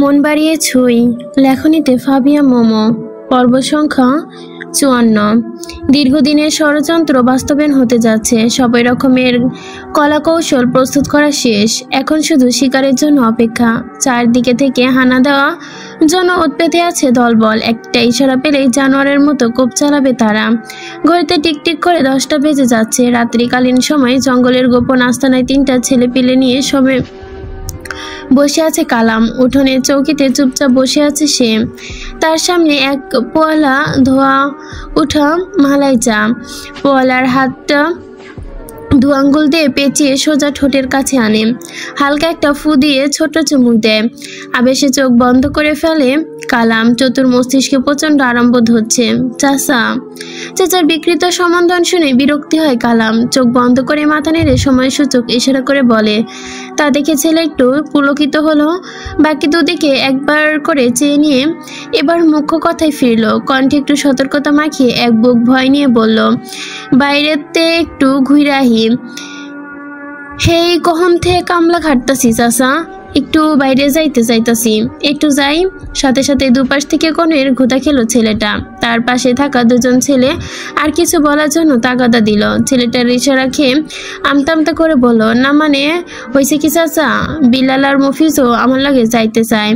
মন বাড়িয়ে ছুঁই লেখনীতে ফাবিয়া মোমো পর্ব সংখ্যা 54। দীর্ঘদিনের ষড়যন্ত্র বাস্তবায়ন হতে যাচ্ছে। সবাই রকমের কলাকৌশল প্রস্তুত করা শেষ, এখন শুধু শিকারের জন্য অপেক্ষা। চারদিকে থেকে হানা দেওয়া জন্য উৎপেতে আছে দলবল। একটা ইশারা পেলেই জানোয়ারের মতো কোপ চালাবে তারা। ঘড়িতে টিকটিক করে 10টা বেজে যাচ্ছে। রাত্রিকালীন সময় জঙ্গলের গোপন আস্তানায় 3টা ছেলে পিলে নিয়ে সবে বসে আছে কালাম। উঠোনের চৌকিতে চুপচাপ বসে আছে সে। তার সামনে এক পোয়ালা ধোয়া উঠা মালাই চা। পোয়ালার হাতটা 2 আঙ্গুল দিয়ে পেঁচিয়ে সোজা ঠোঁটের কাছে আনে। হালকা একটা ফু দিয়ে ছোট্ট চুমুক দেয়। আবেশে চোখ বন্ধ করে ফেলে কালাম। চতুর মস্তিষ্কে প্রচন্ড আরাম বোধ হচ্ছে। চাচার বিকৃত সম্বোধন শুনে বিরক্তি হয় কালাম। চোখ বন্ধ করে মাথা নেড়ে সময়সূচক ইশারা করে বলে। তা দেখে ছেলে একটু পুলকিত হলো। বাকি দুদিকে একবার করে চেয়ে নিয়ে এবার মুখ্য কথায় ফিরল। কণ্ঠে একটু সতর্কতা মাখিয়ে এক বুক ভয় নিয়ে বলল, বাইরেতে একটু ঘুরাহি। হেই কখন থেকে কামলা খাটতাছি চাচা, একটু বাইরে যাইতে চাইতাছি। একটু যাই। সাথে সাথে দুপাশ থেকে কনের ঘুতা খেলো ছেলেটা। তার পাশে থাকা 2জন ছেলে আর কিছু বলার জন্য তাগাদা দিল। ছেলেটার ইশারা খেয়ে আমতা করে বলল, না মানে হয়েছে কি চাচা, বিলাল আর মফিজও আমার লাগে যাইতে চায়।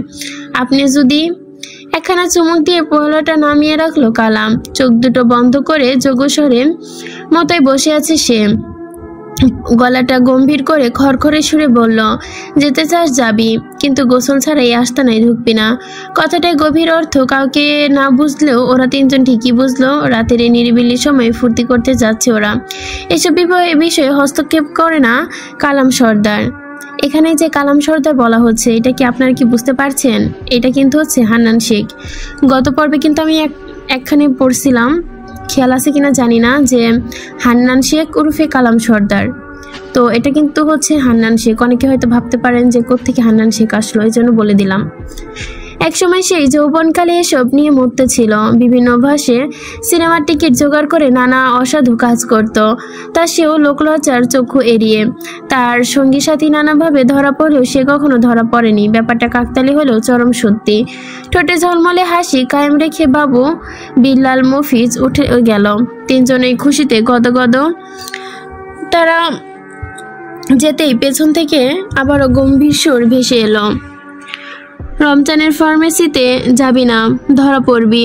আপনি যদি একখানা চুমুক দিয়ে পোলাটা নামিয়ে রাখলো কালাম। চোখ দুটো বন্ধ করে যোগস্বরে মতোই বসে আছে সে। গলাটা গম্ভীর করে খড়খড়ে সুরে বলল, যেতে চাস যাবি, কিন্তু গোসল ছাড়াই আস্তানায় ঢুকবি না। কথাটায় গভীর অর্থ কাউকে না বুঝলেও ওরা 3জন ঠিকই বুঝলো। রাতের এই নিরিবিলি সময় ফুর্তি করতে যাচ্ছে ওরা। এসব বিষয়ে হস্তক্ষেপ করে না কালাম সর্দার। এখানে যে কালাম সর্দার বলা হচ্ছে, এটা কি আপনারা কি বুঝতে পারছেন? এটা কিন্তু হচ্ছে হান্নান শেখ। গত পর্বে কিন্তু আমি একখানে পড়ছিলাম, খেয়াল আছে কিনা জানি না, যে হান্নান শেখ উরফে কালাম সর্দার। তো এটা কিন্তু হচ্ছে হান্নান শেখ। অনেকে হয়তো ভাবতে পারেন যে কোত্থেকে হান্নান শেখ আসলো, এই জন্য বলে দিলাম। একসময় সেই যৌবনকালে এসব নিয়ে মরতে ছিল। বিভিন্ন ভাষে সিনেমার টিকিট জোগাড় করে নানা অসাধু কাজ করত। তা সেও লোকলজ্জার চক্ষু এড়িয়ে। তার সঙ্গী সাথী নানাভাবে ধরা পড়লেও সে কখনো ধরা পড়েনি। ব্যাপারটা কাকতালি হলেও চরম সত্যি। ঠোঁটে ঝলমলে হাসি কায়েম রেখে বাবু বিল্লাল মফিজ উঠে গেল। 3জনেই খুশিতে গদগদ। তারা যেতেই পেছন থেকে আবারও গম্ভীর সুর ভেসে এলো, রমজানের ফার্মেসিতে যাবি না, ধরা পড়বি।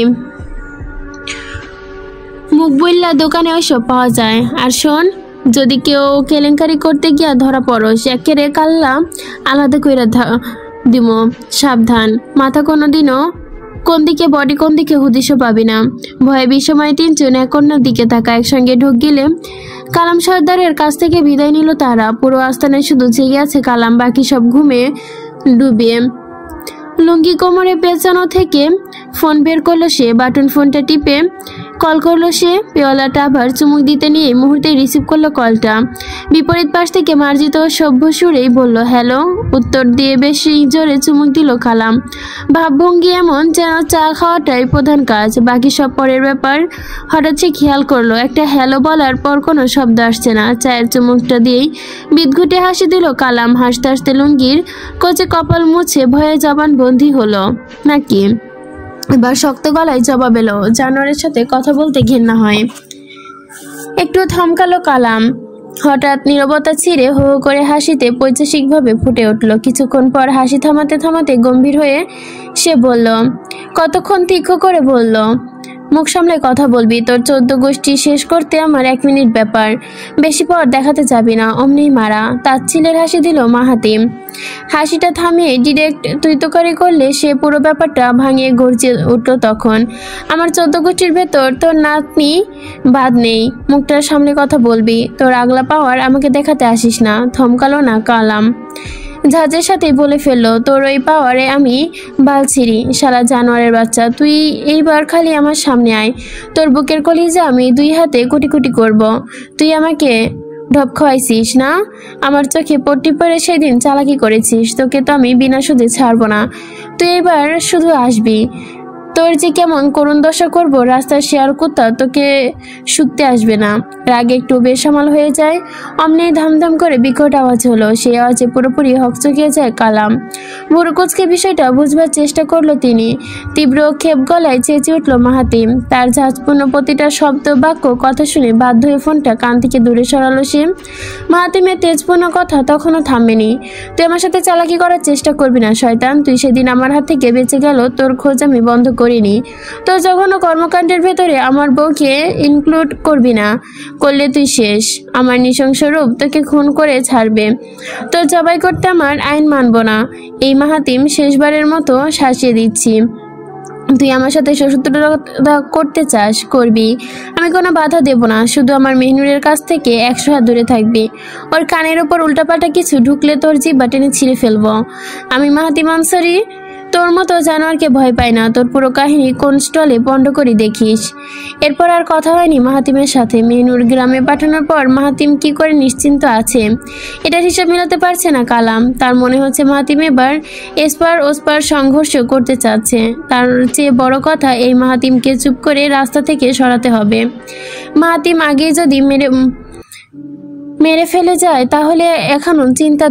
মুখ বললা দোকানে ওইসব পাওয়া যায়। আর শোন, যদি কেউ কেলেঙ্কারি করতে গিয়া ধরা পড়স, একেরে কাল্লা আলাদা কইরা দিব। সাবধান, মাথা কোনোদিনও কোন দিকে বডি কোন দিকে হুদিসও পাবি না। ভয়ে বিসময়ে 3জন এক অন্যের দিকে তাকা। একসঙ্গে ঢোক গেলে কালাম সর্দারের কাছ থেকে বিদায় নিল তারা। পুরো আস্তানায় শুধু জেগে আছে কালাম, বাকি সব ঘুমে ডুবিয়ে। লুঙ্গি কোমরে পেঁচানো থেকে ফোন বের করলো সে। বাটন ফোনটা টিপে কল করলো সে। পেওয়ালাটা আবার চুমুক দিতে নিয়ে মুহূর্তে রিসিভ করলো কলটা। বিপরীত পাশ থেকে মার্জিত সভ্য সুরেই বলল, হ্যালো। উত্তর দিয়ে বেশি জোরে চুমুক দিল কালাম। ভাবভঙ্গি এমন যেন চা খাওয়াটাই প্রধান কাজ, বাকি সব পরের ব্যাপার। হঠাৎ সে খেয়াল করলো একটা হ্যালো বলার পর কোনো শব্দ আসছে না। চায়ের চুমুকটা দিয়েই বিদঘুটে হাসি দিল কালাম। হাসতে হাসতে লুঙ্গির কোচে কপাল মুছে ভয়ে জবান বন্দি হলো নাকি। এবার শক্ত গলায় জবাব এলো, জানোয়ারের সাথে কথা বলতে ঘেন্না হয়। একটু থমকালো কালাম। হঠাৎ নীরবতা ছিঁড়ে হো হো করে হাসিতে পৈশাসিকভাবে ফুটে উঠল। কিছুক্ষণ পর হাসি থামাতে থামাতে গম্ভীর হয়ে সে বলল, কতক্ষণ তীক্ষ্ণ করে বলল, মুখ সামলে কথা বলবি। তোর 14 গোষ্ঠী শেষ করতে আমার 1 মিনিট ব্যাপার, বেশি পর দেখাতে যাবি না, অমনি মারা। তাচ্ছিলের হাসি দিল মাহাতিম। হাসিটা থামিয়ে ডিরেক্ট তুইতকারি করলে সে পুরো ব্যাপারটা ভাঙিয়ে গর্জে উঠল তখন। আমার 14 গোষ্ঠীর ভেতর তোর নাতনি বাদ নেই, মুখটার সামনে কথা বলবি। তোর আগলা পাওয়ার আমাকে দেখাতে আসিস না। থমকালো না কালাম, ঝাঁজের সাথেই বলে ফেললো, তোর ওই পাওয়ারে আমি বালছিরি, শালা জানোয়ারের বাচ্চা। তুই এইবার খালি আমার সামনে আয়, তোর বুকের কলিজা আমি 2 হাতে কুটি কুটি করব। তুই আমাকে ঢপ খাওয়াইছিস না, আমার চোখে পট্টি পরে সেদিন চালাকি করেছিস, তোকে তো আমি বিনা সুদে ছাড়বো না। তুই এবার শুধু আসবি, তোর যে কেমন করুণ দশা করবো, রাস্তার শেয়াল কুত্তা তোকে শুকতে আসবে না। রাগে একটু বেসামাল হয়ে যায়। অমনি ধামধাম করে বিকট আওয়াজ হলো। সেই আওয়াজে পুরোপুরি হকচকিয়ে যায় কালাম। বুড়োকুচকে বিষয়টা বুঝবার চেষ্টা করলো তিনি। তীব্র ক্ষেপ গলায় চেঁচিয়ে উঠল মাহাতিম। তার ঝাঁজপূর্ণ প্রতিটা শব্দ বাক্য কথা শুনে বাধ্য হয়ে ফোনটা কান থেকে দূরে সরালো সে। মাহাতিমের তেজপূর্ণ কথা তখনও থামেনি। তুই আমার সাথে চালাকি করার চেষ্টা করবি না শয়তান। তুই সেদিন আমার হাত থেকে বেঁচে গেল, তোর খোঁজ আমি বন্ধ করিনি। তোর জঘন্য কর্মকাণ্ডের ভেতরে আমার বউকে ইনক্লুড করবি না। করলে তুই শেষ। আমার নৃশংস রূপ তোকে খুন করে ছাড়বে। তোর জবাই করতে আমার আইন মানব না। এই মাহাতিম শেষবারের মতো শাসিয়ে দিচ্ছি। তুই আমার সাথে শত্রুতা করতে চাস, করবি। আমি কোনো বাধা দেব না। শুধু আমার মেহনুরের কাছ থেকে 100 হাত দূরে থাকবি। ওর কানের ওপর উল্টাপাল্টা কিছু ঢুকলে তোর জিহ্বা টেনে ছিঁড়ে ফেলবো। আমি মাহাতিম আনসারি তোর মতো জানোয়ারকে ভয় পাই না। তোর পুরো কাহিনী কোন স্টলে পণ্ড করি দেখিস। এরপর আর কথা হয়নি মাহাতিমের সাথে। মেহনুর গ্রামে পাঠানোর পর মাহাতিম কি করে নিশ্চিন্ত আছে এটার হিসাব মেলাতে পারছে না কালাম। তার মনে হচ্ছে মাহাতিম এবার এসপার ওসপার সংঘর্ষ করতে চাচ্ছে। তার চেয়ে বড় কথা, এই মাহাতিমকে চুপ করে রাস্তা থেকে সরাতে হবে। মাহাতিম আগেই যদি মেরে ফেলে যায় তাহলে এখনও চিন্তা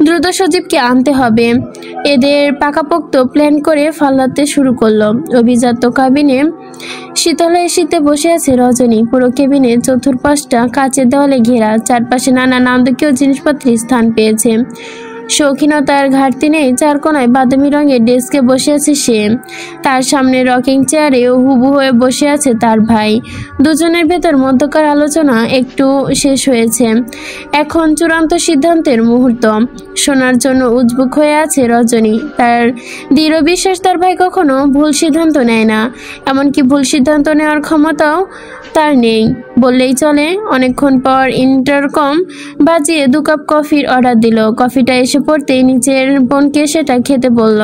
দ্রুত সজীবকে আনতে হবে। এদের পাকাপোক্ত প্ল্যান করে ফাল্লাতে শুরু করলো। অভিজাত কাবিনে শীতলে শীতে বসে আছে রজনী। পুরো কেবিনের চতুর্পাশটা কাচের দেওয়ালে ঘেরা। চারপাশে নানা নান্দকীয় জিনিসপত্রের স্থান পেয়েছে। শৌখিনতার ঘাটতি নেই। চার কোনায় বাদামি রঙের ডেস্কে বসে আছে সে। তার সামনে রকিং চেয়ারে হুবু হয়ে বসে আছে তার ভাই। দুজনের ভেতর মধ্যকার আলোচনা একটু শেষ হয়েছে। এখন চূড়ান্ত সিদ্ধান্তের মুহূর্ত। শোনার জন্য উদ্বুক হয়ে আছে রজনী। তার দৃঢ় বিশ্বাস তার ভাই কখনো ভুল সিদ্ধান্ত নেয় না। এমনকি ভুল সিদ্ধান্ত নেওয়ার ক্ষমতাও তার নেই বললেই চলে। অনেকক্ষণ পর ইন্টারকম বাজিয়ে 2 কাপ কফির অর্ডার দিল। কফিটা এসে পড়তেই নিচের বোনকে সেটা খেতে বলল।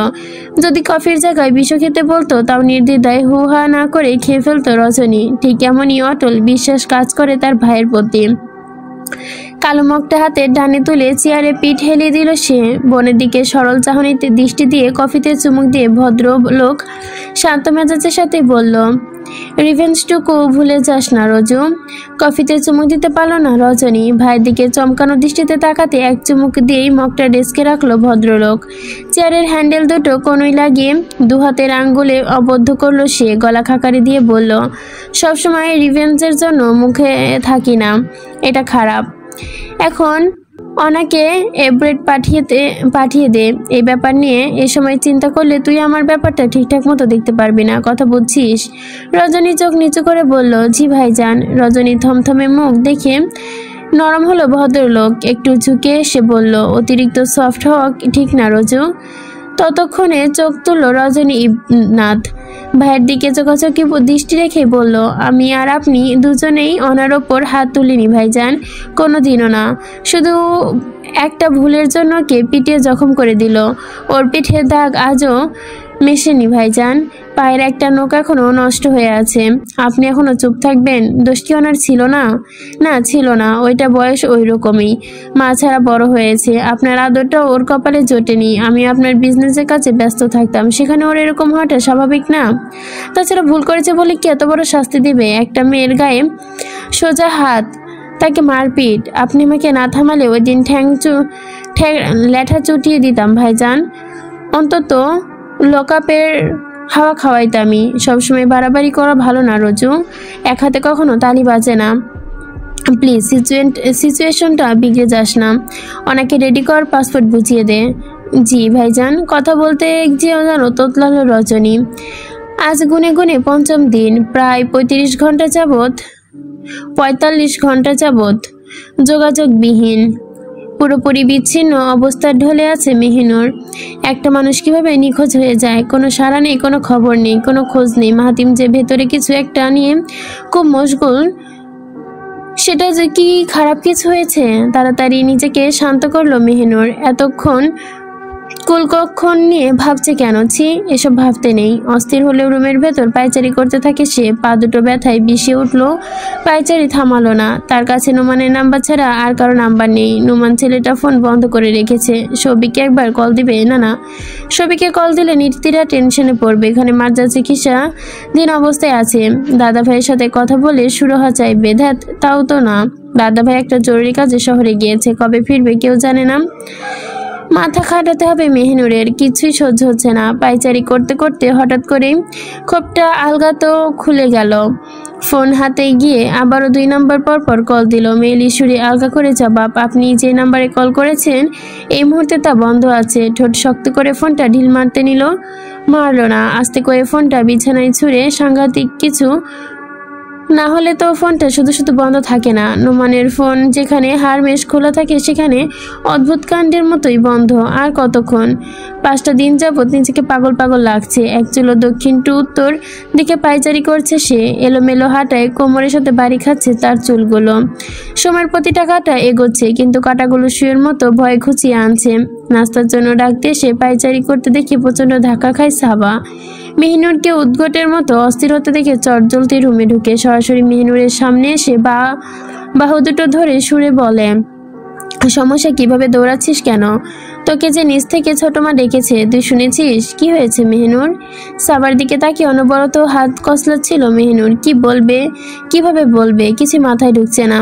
যদি কফির জায়গায় বিষও খেতে বলতো তাও নির্দ্বিধায় হু হা না করে খেয়ে ফেলতো রজনী। ঠিক এমনই অটল বিশ্বাস কাজ করে তার ভাইয়ের প্রতি। কালো মগটা হাতে ডানে তুলে চেয়ারে পিঠ হেলিয়ে দিল সে। বোনের দিকে সরল চাহনিতে দৃষ্টি দিয়ে কফিতে চুমুক দিয়ে ভদ্রলোক শান্ত মেজাজের সাথে বলল, রিভেঞ্জটুকু ভুলে যাস না রজু। কফিতে চুমুক দিতে পারল না রজনী। ভাইয়ের দিকে চমকানো দৃষ্টিতে তাকাতে এক চুমুক দিয়েই মগটা ডেস্কে রাখলো ভদ্রলোক। চেয়ারের হ্যান্ডেল দুটো কোনোই লাগিয়ে 2 হাতের আঙ্গুলে আবদ্ধ করলো সে। গলা খাকারি দিয়ে বলল, সবসময় রিভেঞ্জের জন্য মুখে থাকি না, এটা খারাপ। এখন অনাকে এব্রেড পাঠিয়ে দে। এই ব্যাপার নিয়ে এ সময় চিন্তা করলে তুই আমার ব্যাপারটা ঠিকঠাক মতো দেখতে পারবি না, কথা বুঝছিস? রজনী চোখ নিচু করে বলল, জি ভাইজান। রজনী থমথমে মুখ দেখে নরম হলো ভদ্রলোক। একটু ঝুঁকে এসে বলল, অতিরিক্ত সফট হওয়া ঠিক না রজু। ততক্ষণে চোখ তুলল রজনী ইবনাথ। ভাইয়ের দিকে চোখাচোখি দৃষ্টি রেখে বলল, আমি আর আপনি দুজনেই ওনার ওপর হাত তুলিনি ভাইজান, কোনো দিনও না। শুধু একটা ভুলের জন্য কে পিটিয়ে জখম করে দিল। ওর পিঠের দাগ আজও মেশেনি ভাইজান। পায়ের একটা নখ এখনো নষ্ট হয়ে আছে। আপনি এখনো চুপ থাকবেন? দোষ কি ওনার ছিল না? না, ছিল না। ওইটা বয়স ওই রকমই। মা ছাড়া বড় হয়েছে। আপনার আদরটাও ওর কপালে জোটেনি। আমি আপনার বিজনেসের কাছে ব্যস্ত থাকতাম, সেখানে ওর এরকম হওয়াটা স্বাভাবিক না? তাছাড়া ভুল করেছে বলে কি এত বড় শাস্তি দিবে? একটা মেয়ের গায়ে সোজা হাত, তাকে মারপিট। আপনি আমাকে না থামালে ওই দিন ল্যাঠা চুটিয়ে দিতাম ভাইজান। অন্তত লকআপের হাওয়া খাওয়াইতামই। সবসময় বাড়াবাড়ি করা ভালো না রজু। এক হাতে কখনো তালি বাজে না। প্লিজ সিচুয়েশনটা বিগড়ে যাস না। ওনাকে রেডি কর, পাসপোর্ট বুঝিয়ে দে। জি ভাইজান। কথা বলতে যে যেন তোতলালো রজনী। আজ গুনে গুনে 5ম দিন। প্রায় 45 ঘন্টা যাবৎ যোগাযোগবিহীন, পুরোপুরি বিচ্ছিন্ন অবস্থার ঢলে আছে মেহিনুর। একটা মানুষ কিভাবে নিখোঁজ হয়ে যায়? কোনো সাড়া নেই, কোনো খবর নেই, কোনো খোঁজ নেই। মাহাতিম যে ভেতরে কিছু একটা নিয়ে খুব মশগুল, সেটা যে কি খারাপ কিছু হয়েছে? তাড়াতাড়ি নিজেকে শান্ত করলো মেহিনুর। এতক্ষণ কুলকক্ষণ নিয়ে ভাবছে কেন? ছি, এসব ভাবতে নেই। অস্থির হলেও রুমের ভেতর পায়চারি করতে থাকে সে। পা দুটো ব্যথায় বিষে উঠল, পায়চারি থামালো না। তার কাছে নোমানের নাম্বার ছাড়া আর কারো নাম্বার নেই। নোমান ছেলেটা ফোন বন্ধ করে রেখেছে। সবিকে একবার কল দিবে? না, সবিকে কল দিলে নির্তিরা টেনশনে পড়বে। এখানে মার্জা চিকিৎসা দিন অবস্থায় আছে। দাদা ভাইয়ের সাথে কথা বলে সুরাহা চাইবে। ধ্যাত, তাও তো না। দাদা ভাই একটা জরুরি কাজে শহরে গিয়েছে, কবে ফিরবে কেউ জানে না। মাথা খাটাতে হবে মেহিনুরের, কিছুই সহ্য হচ্ছে না। পায়চারি করতে করতে হঠাৎ করে খোপটা আলগা খুলে গেল। ফোন হাতে গিয়ে আবারও 2 নাম্বার পর কল দিল। মেইল ইস্যুরি আলগা করে জবাব, আপনি যে নাম্বারে কল করেছেন এই মুহূর্তে তা বন্ধ আছে। ঠোঁট শক্ত করে ফোনটা ঢিল মারতে নিল, মারল না। আস্তে করে ফোনটা বিছানায় ছুঁড়ে, সাংঘাতিক কিছু না হলে তো ফোনটা শুধু বন্ধ থাকে না। নোমানের ফোন যেখানে হারমেশ খোলা থাকে সেখানে অদ্ভুত কাণ্ডের মতোই বন্ধ। আর কতক্ষণ? 5টা দিন যাবৎ নিজেকে পাগল লাগছে। এক চুলো দক্ষিণ টু উত্তর দিকে পায়চারি করছে সে। এলোমেলো হাঁটায় কোমরের সাথে বাড়ি খাচ্ছে তার চুলগুলো। সময়ের প্রতিটা কাঁটা এগোচ্ছে, কিন্তু কাঁটাগুলো শুয়ের মতো ভয়ে খুঁচিয়ে আনছে। নাস্তার জন্য ডাকতে এসে পায়চারি করতে দেখে প্রচণ্ড ধাক্কা খায় সাবা। মেহিনুরকে উদ্গটের মতো অস্থির হতে দেখে চটজলতি রুমে ঢুকে সরাসরি মেহিনুরের সামনে এসে বাহু দুটো ধরে সুরে বলে, সমস্যা? কিভাবে দৌড়াচ্ছিস কেন? তোকে যে নিচ থেকে ছোট মা ডেকেছে, তুই শুনেছিস? কি হয়েছে মেহিনুর? সাবার দিকে তাকিয়ে অনবরত হাত কসলাচ্ছিল মেহিনুর। কি বলবে, কিভাবে বলবে, কিছু মাথায় ঢুকছে না।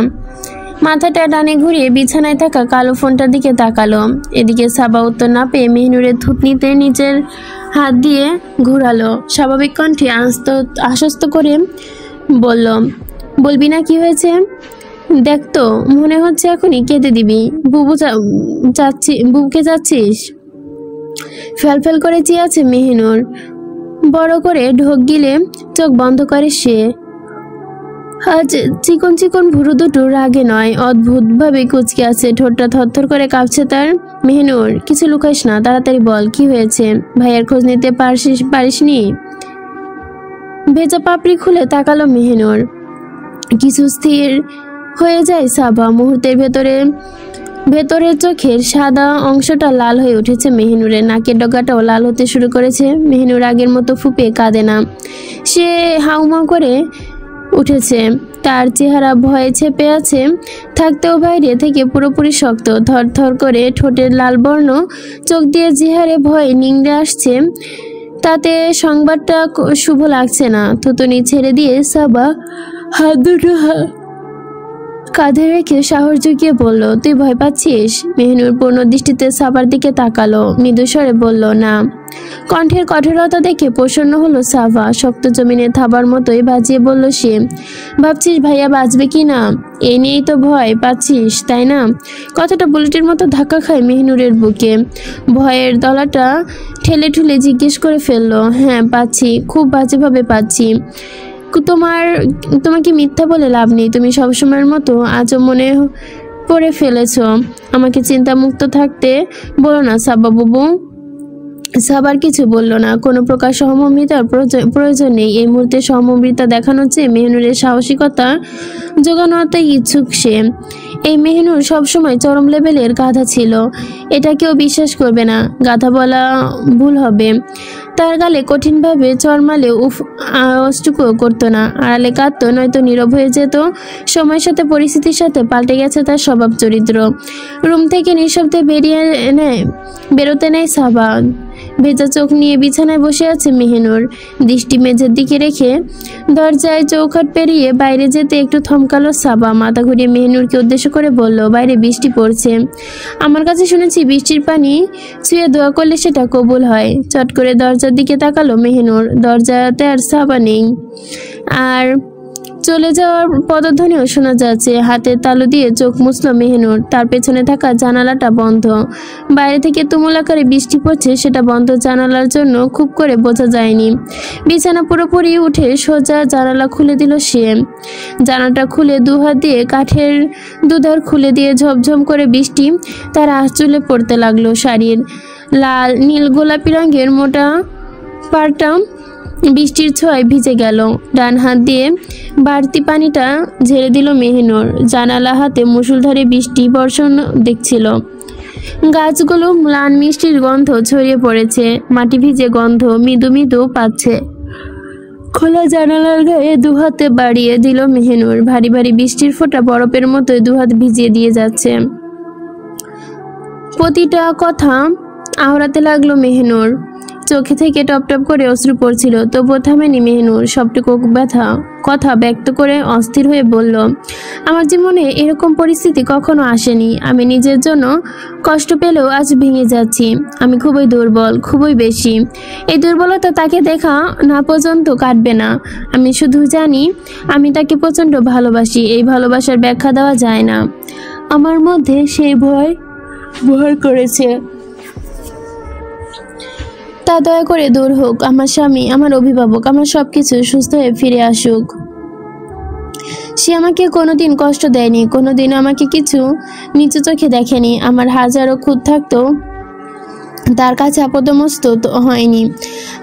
মাথাটা ডানে ঘুরিয়ে বিছানায় থাকা কালো ফোনটার দিকে তাকালো। এদিকে সাবা উত্তর না পেয়ে মেহিনুরের থুতনিতে নিচের হাত দিয়ে ঘুরালো। স্বাভাবিক কণ্ঠে আশ্বস্ত করে বলল, বলবি না কি হয়েছে? দেখ তো, মনে হচ্ছে এখনই কেঁদে দিবি। বুবুকে যাচ্ছিস? ফেল করে চেয়ে আছে মেহিনুর। বড় করে ঢোক গিলে চোখ বন্ধ করে সে। আজ চিকন ভুরু দুটো রাগে নয়, অদ্ভুতভাবে কুচকে আছে। ঠোঁটটা থরথর করে কাঁপছে তার। মেহিনুর, কিছু লুকাইস না, তাড়াতাড়ি বল, কি হয়েছে? ভাইয়ার খোঁজ নিতে পারিসনি? ভেজা পাপড়ি খুলে তাকালো মেহিনুর। কিছু স্থির হয়ে যায় সাবা। মুহূর্তের ভেতরের চোখের সাদা অংশটা লাল হয়ে উঠেছে মেহিনুরের। নাকের ডগাটাও লাল হতে শুরু করেছে। মেহিনুর আগের মতো ফুঁপে কাঁদে না, সে হাউমাউ করে উঠেছে। তার চেহারা ভয়ে ছেপে আছে, থাকতেও বাইরে থেকে পুরোপুরি শক্ত। থরথর করে ঠোঁটের লাল বর্ণ, চোখ দিয়ে চেহারে ভয় নিংড়ে আসছে। তাতে সংবাদটা শুভ লাগছে না। থুতুনি ছেড়ে দিয়ে সাবা হাত দুটো কাঁধে রেখে সাহস জুগিয়ে বলল, তুই ভয় পাচ্ছিস? মেহিনুর পূর্ণ দৃষ্টিতে সাবার দিকে তাকালো, মৃদু স্বরে বলল, না। কণ্ঠের কঠোরতা দেখে প্রসন্ন হলো সাবা। শক্ত জমিনে থাবার মতোই বাজিয়ে বলল সে, ভাবছিস ভাইয়া বাঁচবে কি না? এই নিয়েই তো ভয় পাচ্ছিস, তাই না? কথাটা বুলেটের মতো ধাক্কা খায় মেহিনুরের বুকে। ভয়ের দলাটা ঠেলে ঠুলে জিজ্ঞেস করে ফেললো, হ্যাঁ পাচ্ছি, খুব বাজেভাবে পাচ্ছি। তোমাকে মিথ্যা বলে লাভ নেই। তুমি সবসময়ের মতো আজও মনে পড়ে ফেলেছ। আমাকে চিন্তামুক্ত থাকতে বলো না সাবা বুবু। সাবার কিছু বলল না। কোনো প্রকার সহমর্মিতার প্রয়োজন নেই এই মুহূর্তে। সহমর্মিতা দেখানোর চেয়ে মেহিনুরের সাহসিকতা জোগানোতে ইচ্ছুক সে। এই মেহিনুর সবসময় চরম লেভেলের গাধা ছিল, এটা কেউ বিশ্বাস করবে না। গাধা বলা ভুল হবে। তার গালে কঠিনভাবে চরমালে আওয়াজটুকুও করতো না। আড়ালে কাঁদতো, নয়তো নীরব হয়ে যেত। সময়ের সাথে পরিস্থিতির সাথে পাল্টে গেছে তার স্বভাব চরিত্র। রুম থেকে নিঃশব্দে বেরোতে নেয় সাবা। ভেজা চোখ নিয়ে বিছানায় বসে আছে মেহিনুর, দৃষ্টি মেঝের দিকে রেখে। দরজায় চৌখাট পেরিয়ে বাইরে যেতে একটু থমকালো সাবা। মাথা ঘুরিয়ে মেহিনুরকে উদ্দেশ্য করে বলল, বাইরে বৃষ্টি পড়ছে। আমার কাছে শুনেছি বৃষ্টির পানি ছুঁয়ে দোয়া করলে সেটা কবুল হয়। চট করে দরজার দিকে তাকালো মেহিনুর। দরজাতে আর সাবা নেই, আর চলে যাওয়ার পদধ্বনিও শোনা যাচ্ছে। হাতের তালু দিয়ে চোখ মুছল মেহিনুর। তার পেছনে থাকা জানালাটা বন্ধ। বাইরে থেকে তুমুল আকারে বৃষ্টি পড়ছে, সেটা বন্ধ জানালার জন্য খুব করে বোঝা যায়নি। বিছানা পুরোপুরি উঠে সোজা জানালা খুলে দিল সে। জানালাটা খুলে দুহাত দিয়ে কাঠের দুধার খুলে দিয়ে ঝমঝম করে বৃষ্টি তার আঁচলে পড়তে লাগলো। শাড়ির লাল নীল গোলাপি রঙের মোটা পাড়টা বৃষ্টির ছোঁয়ায় ভিজে গেল। ডান হাত দিয়ে বাড়তি পানিটা ঝেড়ে দিল মেহিনুর। জানালা হাতে মুষলধারে বৃষ্টি বর্ষণ দেখছিল। গাছগুলো ম্লান মিষ্টির গন্ধ ছড়িয়ে পড়েছে, মাটি ভিজে গন্ধ মৃদু মৃদু পাচ্ছে। খোলা জানালার গায়ে দুহাতে বাড়িয়ে দিল মেহনুর। ভারী ভারী বৃষ্টির ফোঁটা বরফের মতো দুহাত ভিজিয়ে দিয়ে যাচ্ছে। প্রতিটা কথা আওড়াতে লাগলো মেহনুর। চোখে থেকে টপ টপ করে অশ্রু পড়ছিল, তবুও থামেনি মেহনুর। সবটুকু কথা ব্যক্ত করে অস্থির হয়ে বলল, আমার জীবনে এরকম পরিস্থিতি কখনো আসেনি। আমি নিজের জন্য কষ্ট পেলেও আজ ভেঙে যাচ্ছি। আমি খুবই দুর্বল, খুবই বেশি। এই দুর্বলতা তাকে দেখা না পর্যন্ত কাটবে না। আমি শুধু জানি আমি তাকে প্রচণ্ড ভালোবাসি। এই ভালোবাসার ব্যাখ্যা দেওয়া যায় না। আমার মধ্যে সেই ভয় করেছে। তা দয়া করে দূর হোক। আমার স্বামী, আমার অভিভাবক, আমার সবকিছু সুস্থ হয়ে ফিরে আসুক। সে আমাকে কোনোদিন কষ্ট দেয়নি, কোনোদিন আমাকে কিছু নিচু চোখে দেখেনি। আমার হাজারো খুঁত থাকতো, তার কাছে আপদমস্তক হয়নি।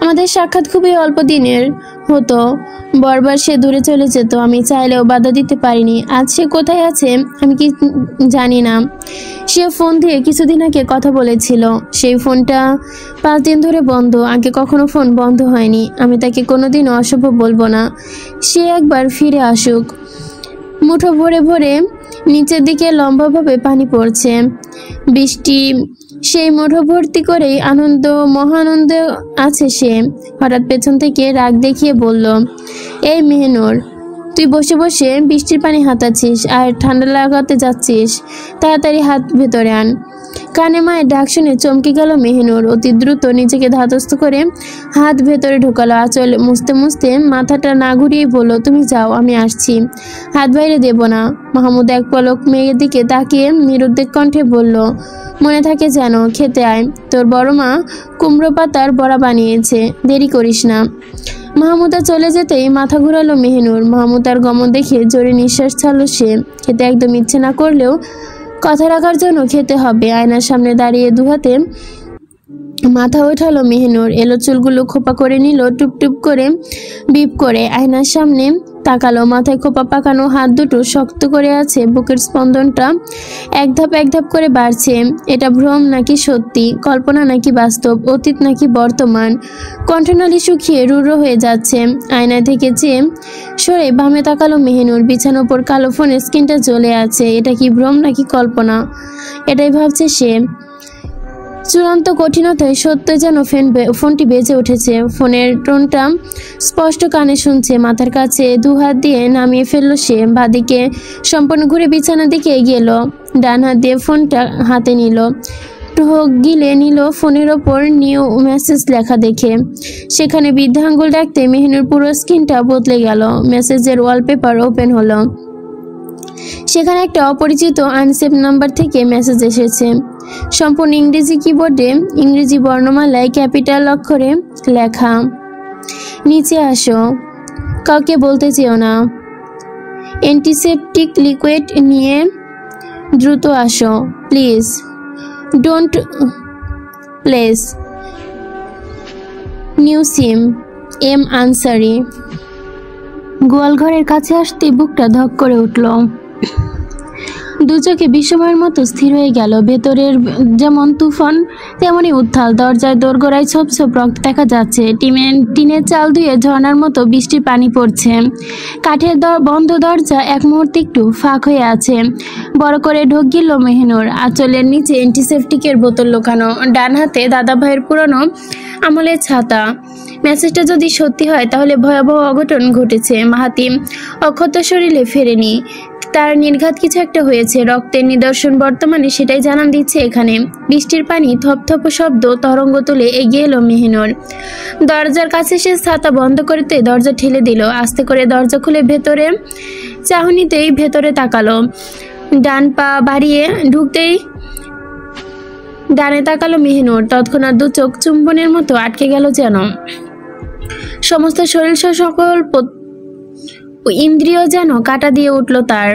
আমাদের সাক্ষাৎ খুবই অল্প দিনের হতো। বারবার সে দূরে চলে যেত। আমি চাইলেও বাধা দিতে পারিনি। আজ সে কোথায় আছে আমি কি জানি না। সে ফোন দিয়ে কিছুদিন আগে কথা বলেছিল। সেই ফোনটা 5 দিন ধরে বন্ধ। আগে কখনো ফোন বন্ধ হয়নি। আমি তাকে কোনোদিনও অসভ্য বলবো না। সে একবার ফিরে আসুক। মুঠো ভরে ভরে নিচের দিকে লম্বাভাবে পানি পড়ছে। বৃষ্টি সেই মুঠো ভর্তি করেই মহানন্দ আছে সে। হঠাৎ পেছন থেকে রাগ দেখিয়ে বলল, এই মেহনুর, তুই বসে বসে বৃষ্টির পানি হাতাচ্ছিস আর ঠান্ডা লাগাতে যাচ্ছিস। তাড়াতাড়ি হাত ভেতরে আন। কানে মায়ের ডাক শুনে চমকে গেল মেহনুর। অতি দ্রুত নিজেকে ধাতস্থ করে হাত ভেতরে ঢোকালো। আঁচল মুছতে মুছতে মাথাটা না ঘুরিয়েই বলল, তুমি যাও, আমি আসছি। হাত বাইরে দেব না। মাহমুদ এক পলক মেয়ের দিকে তাকিয়ে নিরুদ্বেগ কণ্ঠে বলল, মনে থাকে যেন, খেতে আয়। তোর বড় মা কুমড়ো পাতার বড়া বানিয়েছে, দেরি করিস না। মাহমুদা চলে যেতেই মাথা ঘুরালো মেহনুর। মাহমুদার গমন দেখে জোরে নিঃশ্বাস ছাড়লো সে। খেতে একদম ইচ্ছে না করলেও কথা রাখার জন্য খেতে হবে। আয়নার সামনে দাঁড়িয়ে দুহাতে মাথা ওঠালো মেহনুর। এলো চুলগুলো খোপা করে নিল টুপটুপ করে, বিপ করে। আয়নার সামনে তাকালো। মাথায় খোপা পাকানো হাত দুটো শক্ত করে আছে। বুকের স্পন্দনটা এক ধাপ করে বাড়ছে। এটা ভ্রম নাকি সত্যি, কল্পনা নাকি বাস্তব, অতীত নাকি বর্তমান? কণ্ঠনালী শুকিয়ে রুড়ো হয়ে যাচ্ছে। আয়নায় থেকে চেয়ে সরে বামে তাকালো মেহনুর। বিছানার ওপর কালো ফোনের স্ক্রিনটা জ্বলে আছে। এটা কি ভ্রম নাকি কল্পনা? এটাই ভাবছে সে। চূড়ান্ত কঠিনতায় সত্য যেন ফোনটি বেজে উঠেছে। ফোনের টোনটা স্পষ্ট কানে শুনছে। মাথার কাছে দুহাত দিয়ে নামিয়ে ফেললো সে। বাঁদিকে সম্পূর্ণ ঘুরে বিছানার দিকে এগিয়ে এলো। ডান হাত দিয়ে ফোনটা হাতে নিল। ঢোক গিলে নিল ফোনের ওপর নিউ মেসেজ লেখা দেখে। সেখানে বৃদ্ধা আঙ্গুল ডাকতে মেহনুর পুরো স্ক্রিনটা বদলে গেল। মেসেজের ওয়ালপেপার ওপেন হলো। সেখানে একটা অপরিচিত আনসেভ নাম্বার থেকে মেসেজ এসেছে। সম্পূর্ণ ইংরেজি কিবোর্ডে, ইংরেজি বর্ণমালায় ক্যাপিটাল অক্ষরে লেখা, নিচে আসো, কাউকে বলতে চেও না, অ্যান্টিসেপটিক লিকুইড নিয়ে দ্রুত আসো, please don't place new sim, M Ansari. গোয়ালঘরের কাছে আসতে বুকটা ধক করে উঠল। দু চোখে বিস্ময়ের মতো স্থির হয়ে গেল। ভেতরের যেমন তুফান তেমনই উত্তাল। দরজায় দোরগোড়ায় ছোপ ছোপ রক্ত দেখা যাচ্ছে। টিনের চাল ধুয়ে ঝর্ণার মতো বৃষ্টির পানি পড়ছে। কাঠের বন্ধ দরজা এক মুহূর্তে একটু ফাঁক হয়ে আছে। বড় করে ঢোক গিল মেহনুর। আঁচলের নিচে অ্যান্টিসেপটিকের বোতল লোকানো। ডান হাতে দাদা ভাইয়ের পুরনো আমলের ছাতা। মেসেজটা যদি সত্যি হয় তাহলে ভয়াবহ অঘটন ঘটেছে। মাহাতি অক্ষত শরীরে ফেরেনি। তার নির্ঘাত কিছু একটা হয়েছে। রক্তের নিদর্শন বর্তমানে সেটাই জানান দিচ্ছে এখানে। বৃষ্টির পানি থপথপ শব্দ তরঙ্গ তুলে এগিয়ে এলো মেহনুর। দরজার কাছে সে ছাতা বন্ধ করতে দরজা ঠেলে দিল। আস্তে করে দরজা খুলে ভেতরে চাহনিতেই ভেতরে তাকালো। ডান পা বাড়িয়ে ঢুকতেই ডানে তাকালো মেহনুর। তৎক্ষণাৎ দু চোখ চুম্বনের মতো আটকে গেল যেন। সমস্ত শরীর সকল ইন্দ্রিয় যেন কাটা দিয়ে উঠল তার।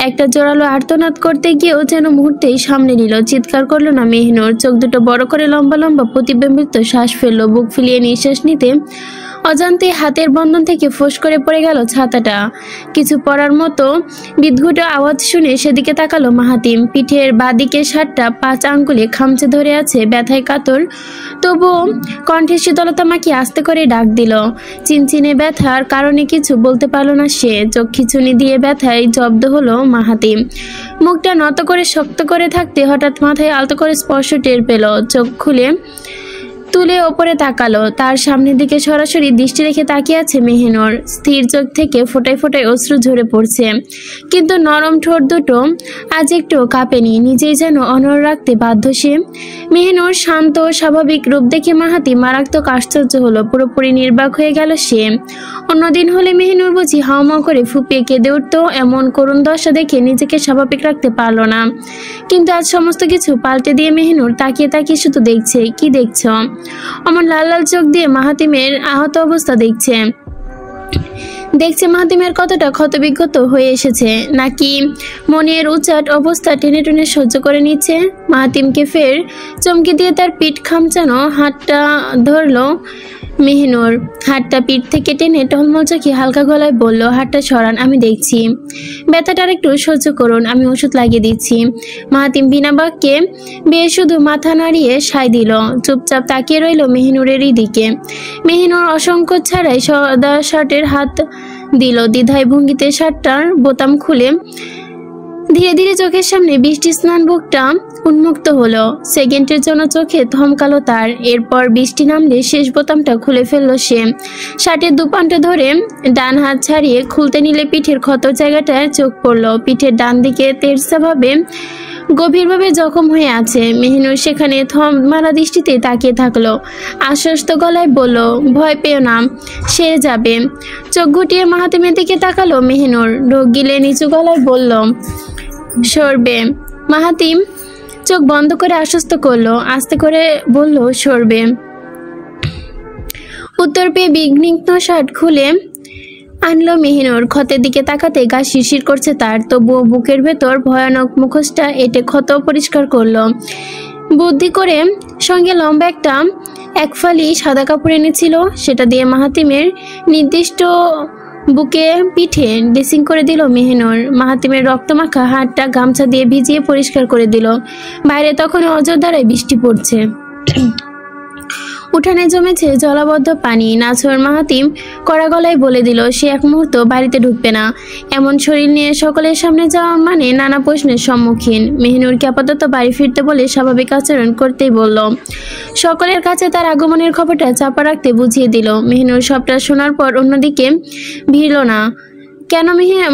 একটা জোরালো আর্তনাদ করতে গিয়েও যেন মুহূর্তেই সামনে নিল। চিৎকার করলো না মেহনুর। চোখ দুটো বড় করে লম্বা লম্বা প্রতিবিম্বিত শ্বাস ফেললো। বুক ফুলিয়ে নিঃশ্বাস নিতে অজান্তে হাতের বন্ধন থেকে ফোঁস করে পড়ে গেল ছাতাটা। কিছু পড়ার মতো বিদ্ঘুট আওয়াজ শুনে সেদিকে তাকালো মাহাতিম। পিঠের বাঁদিকে শার্টটা 5 আঙ্গুলে খামচে ধরে আছে, ব্যথায় কাতর, তবুও কণ্ঠে শীতলতা মাখিয়ে আস্তে করে ডাক দিল। চিনচিনে ব্যথার কারণে কিছু বলতে পারল না সে। চোখ খিচুনি দিয়ে ব্যথায় জব্দ হলো মাহাতিম। মুখটা নত করে শক্ত করে থাকতে হঠাৎ মাথায় আলতো করে স্পর্শ টের পেল। চোখ খুলে তুলে ওপরে তাকালো। তার সামনের দিকে সরাসরি দৃষ্টি রেখে তাকিয়ে আছে মেহিনুর। স্থির চোখ থেকে ফোঁটায় ফোঁটায় অশ্রু ঝরে পড়ছে, কিন্তু নরম ঠোঁট দুটো আজ একটু কাঁপেনি। নিজেই যেন অনড় রাখতে বাধ্য সে। মেহিনুর শান্ত স্বাভাবিক রূপ দেখে মাহাতি মারাত্মক আশ্চর্য হলো। পুরোপুরি নির্বাক হয়ে গেল সে। অন্যদিন হলে মেহিনুর বুঝি হাওমাও করে ফুপিয়ে কেঁদে উঠত। এমন করুণ দশা দেখে নিজেকে স্বাভাবিক রাখতে পারল না। কিন্তু আজ সমস্ত কিছু পাল্টে দিয়ে মেহিনুর তাকিয়ে তাকিয়ে শুধু দেখছে। কি দেখছ? অমন লাল লাল চোখ দিয়ে মাহাতিমের আহত অবস্থা দেখছে মাহাতিমের কতটা ক্ষতবিক্ষত হয়ে এসেছে, নাকি মনের উচাট অবস্থা টেনে টেনে সহ্য করে নিচ্ছে। মাহাতিমকে ফের চমকে দিয়ে তার পিঠ খামচানো হাতটা ধরলো মেহিনুর। হাতটা পিঠ থেকে টেনে টলমল চোখে হালকা গলায় বলল, হাতটা সরান, আমি দেখছি। ব্যথাটা একটু সহ্য করুন, আমি ওষুধ লাগিয়ে দিচ্ছি। মাহাতিম বিনা বাক্যে বেয়ে শুধু মাথা নাড়িয়ে সায় দিল। চুপচাপ তাকিয়ে রইল মেহিনুরেরই দিকে। মেহিনুর অসংখ্য ছাড়াই সাদা শার্টের হাত দিল। দ্বিধায় ভঙ্গিতে শার্টটার বোতাম খুলে ধীরে ধীরে চোখের সামনে বৃষ্টি স্নান বুকটা উন্মুক্ত হলো। সেকেন্ডের জন্য চোখে থমকালো তার। এরপর বৃষ্টি নামলে শেষ বোতামটা খুলে ফেললো সে। শার্টের দুপান্টা ধরে ডান হাত ছাড়িয়ে খুলতে নিলে পিঠের ক্ষতর জায়গাটায় চোখ পড়লো। পিঠের ডান দিকে তেরসাভাবে গভীরভাবে জখম হয়ে আছে। মেহিনুর সেখানে থম মারা দৃষ্টিতে তাকিয়ে থাকলো। আশ্বস্ত গলায় বলল, ভয় পেও না, সেরে যাবে। চোখ ঘুটিয়ে মাহাতিমের দিকে তাকালো মেহিনুর। ঢোক গিলে নিচু গলায় বলল, সরবে। মাহাতিম চোখ বন্ধ করে আশ্বস্ত করলো। আস্তে করে বলল, সরবে। উত্তর পেয়ে বিঘ্নিত শার্ট খুলে আনলো মেহিনুর। ক্ষতের দিকে তাকাতে গা শিরশির করছে তার। তবুও বুকের ভেতর ভয়ানক মুখোশটা এটে ক্ষত পরিষ্কার করলো বুদ্ধি করে। সঙ্গে লম্বা একটা একফালি সাদা কাপড় এনেছিল, সেটা দিয়ে মাহাতিমের নির্দিষ্ট বুকে পিঠে ড্রেসিং করে দিল মেহিনুর। মাহাতিমের রক্তমাখা হাতটা গামছা দিয়ে ভিজিয়ে পরিষ্কার করে দিল। বাইরে তখন অজরধারায় বৃষ্টি পড়ছে। উঠানে জমেছে জলাবদ্ধ পানি। নাছোড় মাহাতিম কড়া গলায় বলে দিল, সে এক মুহূর্ত বাড়িতে ঢুকবে না। এমন শরীর নিয়ে সকলের সামনে যাওয়া মানে নানা প্রশ্নের সম্মুখীন। মেহিনুরকে আপাতত বাড়ি ফিরতে বলে স্বাভাবিক আচরণ করতেই বলল। সকলের কাছে তার আগমনের খবরটা চাপা রাখতে বুঝিয়ে দিল। মেহিনুর সবটা শোনার পর অন্যদিকে ভিড়ল না। কেন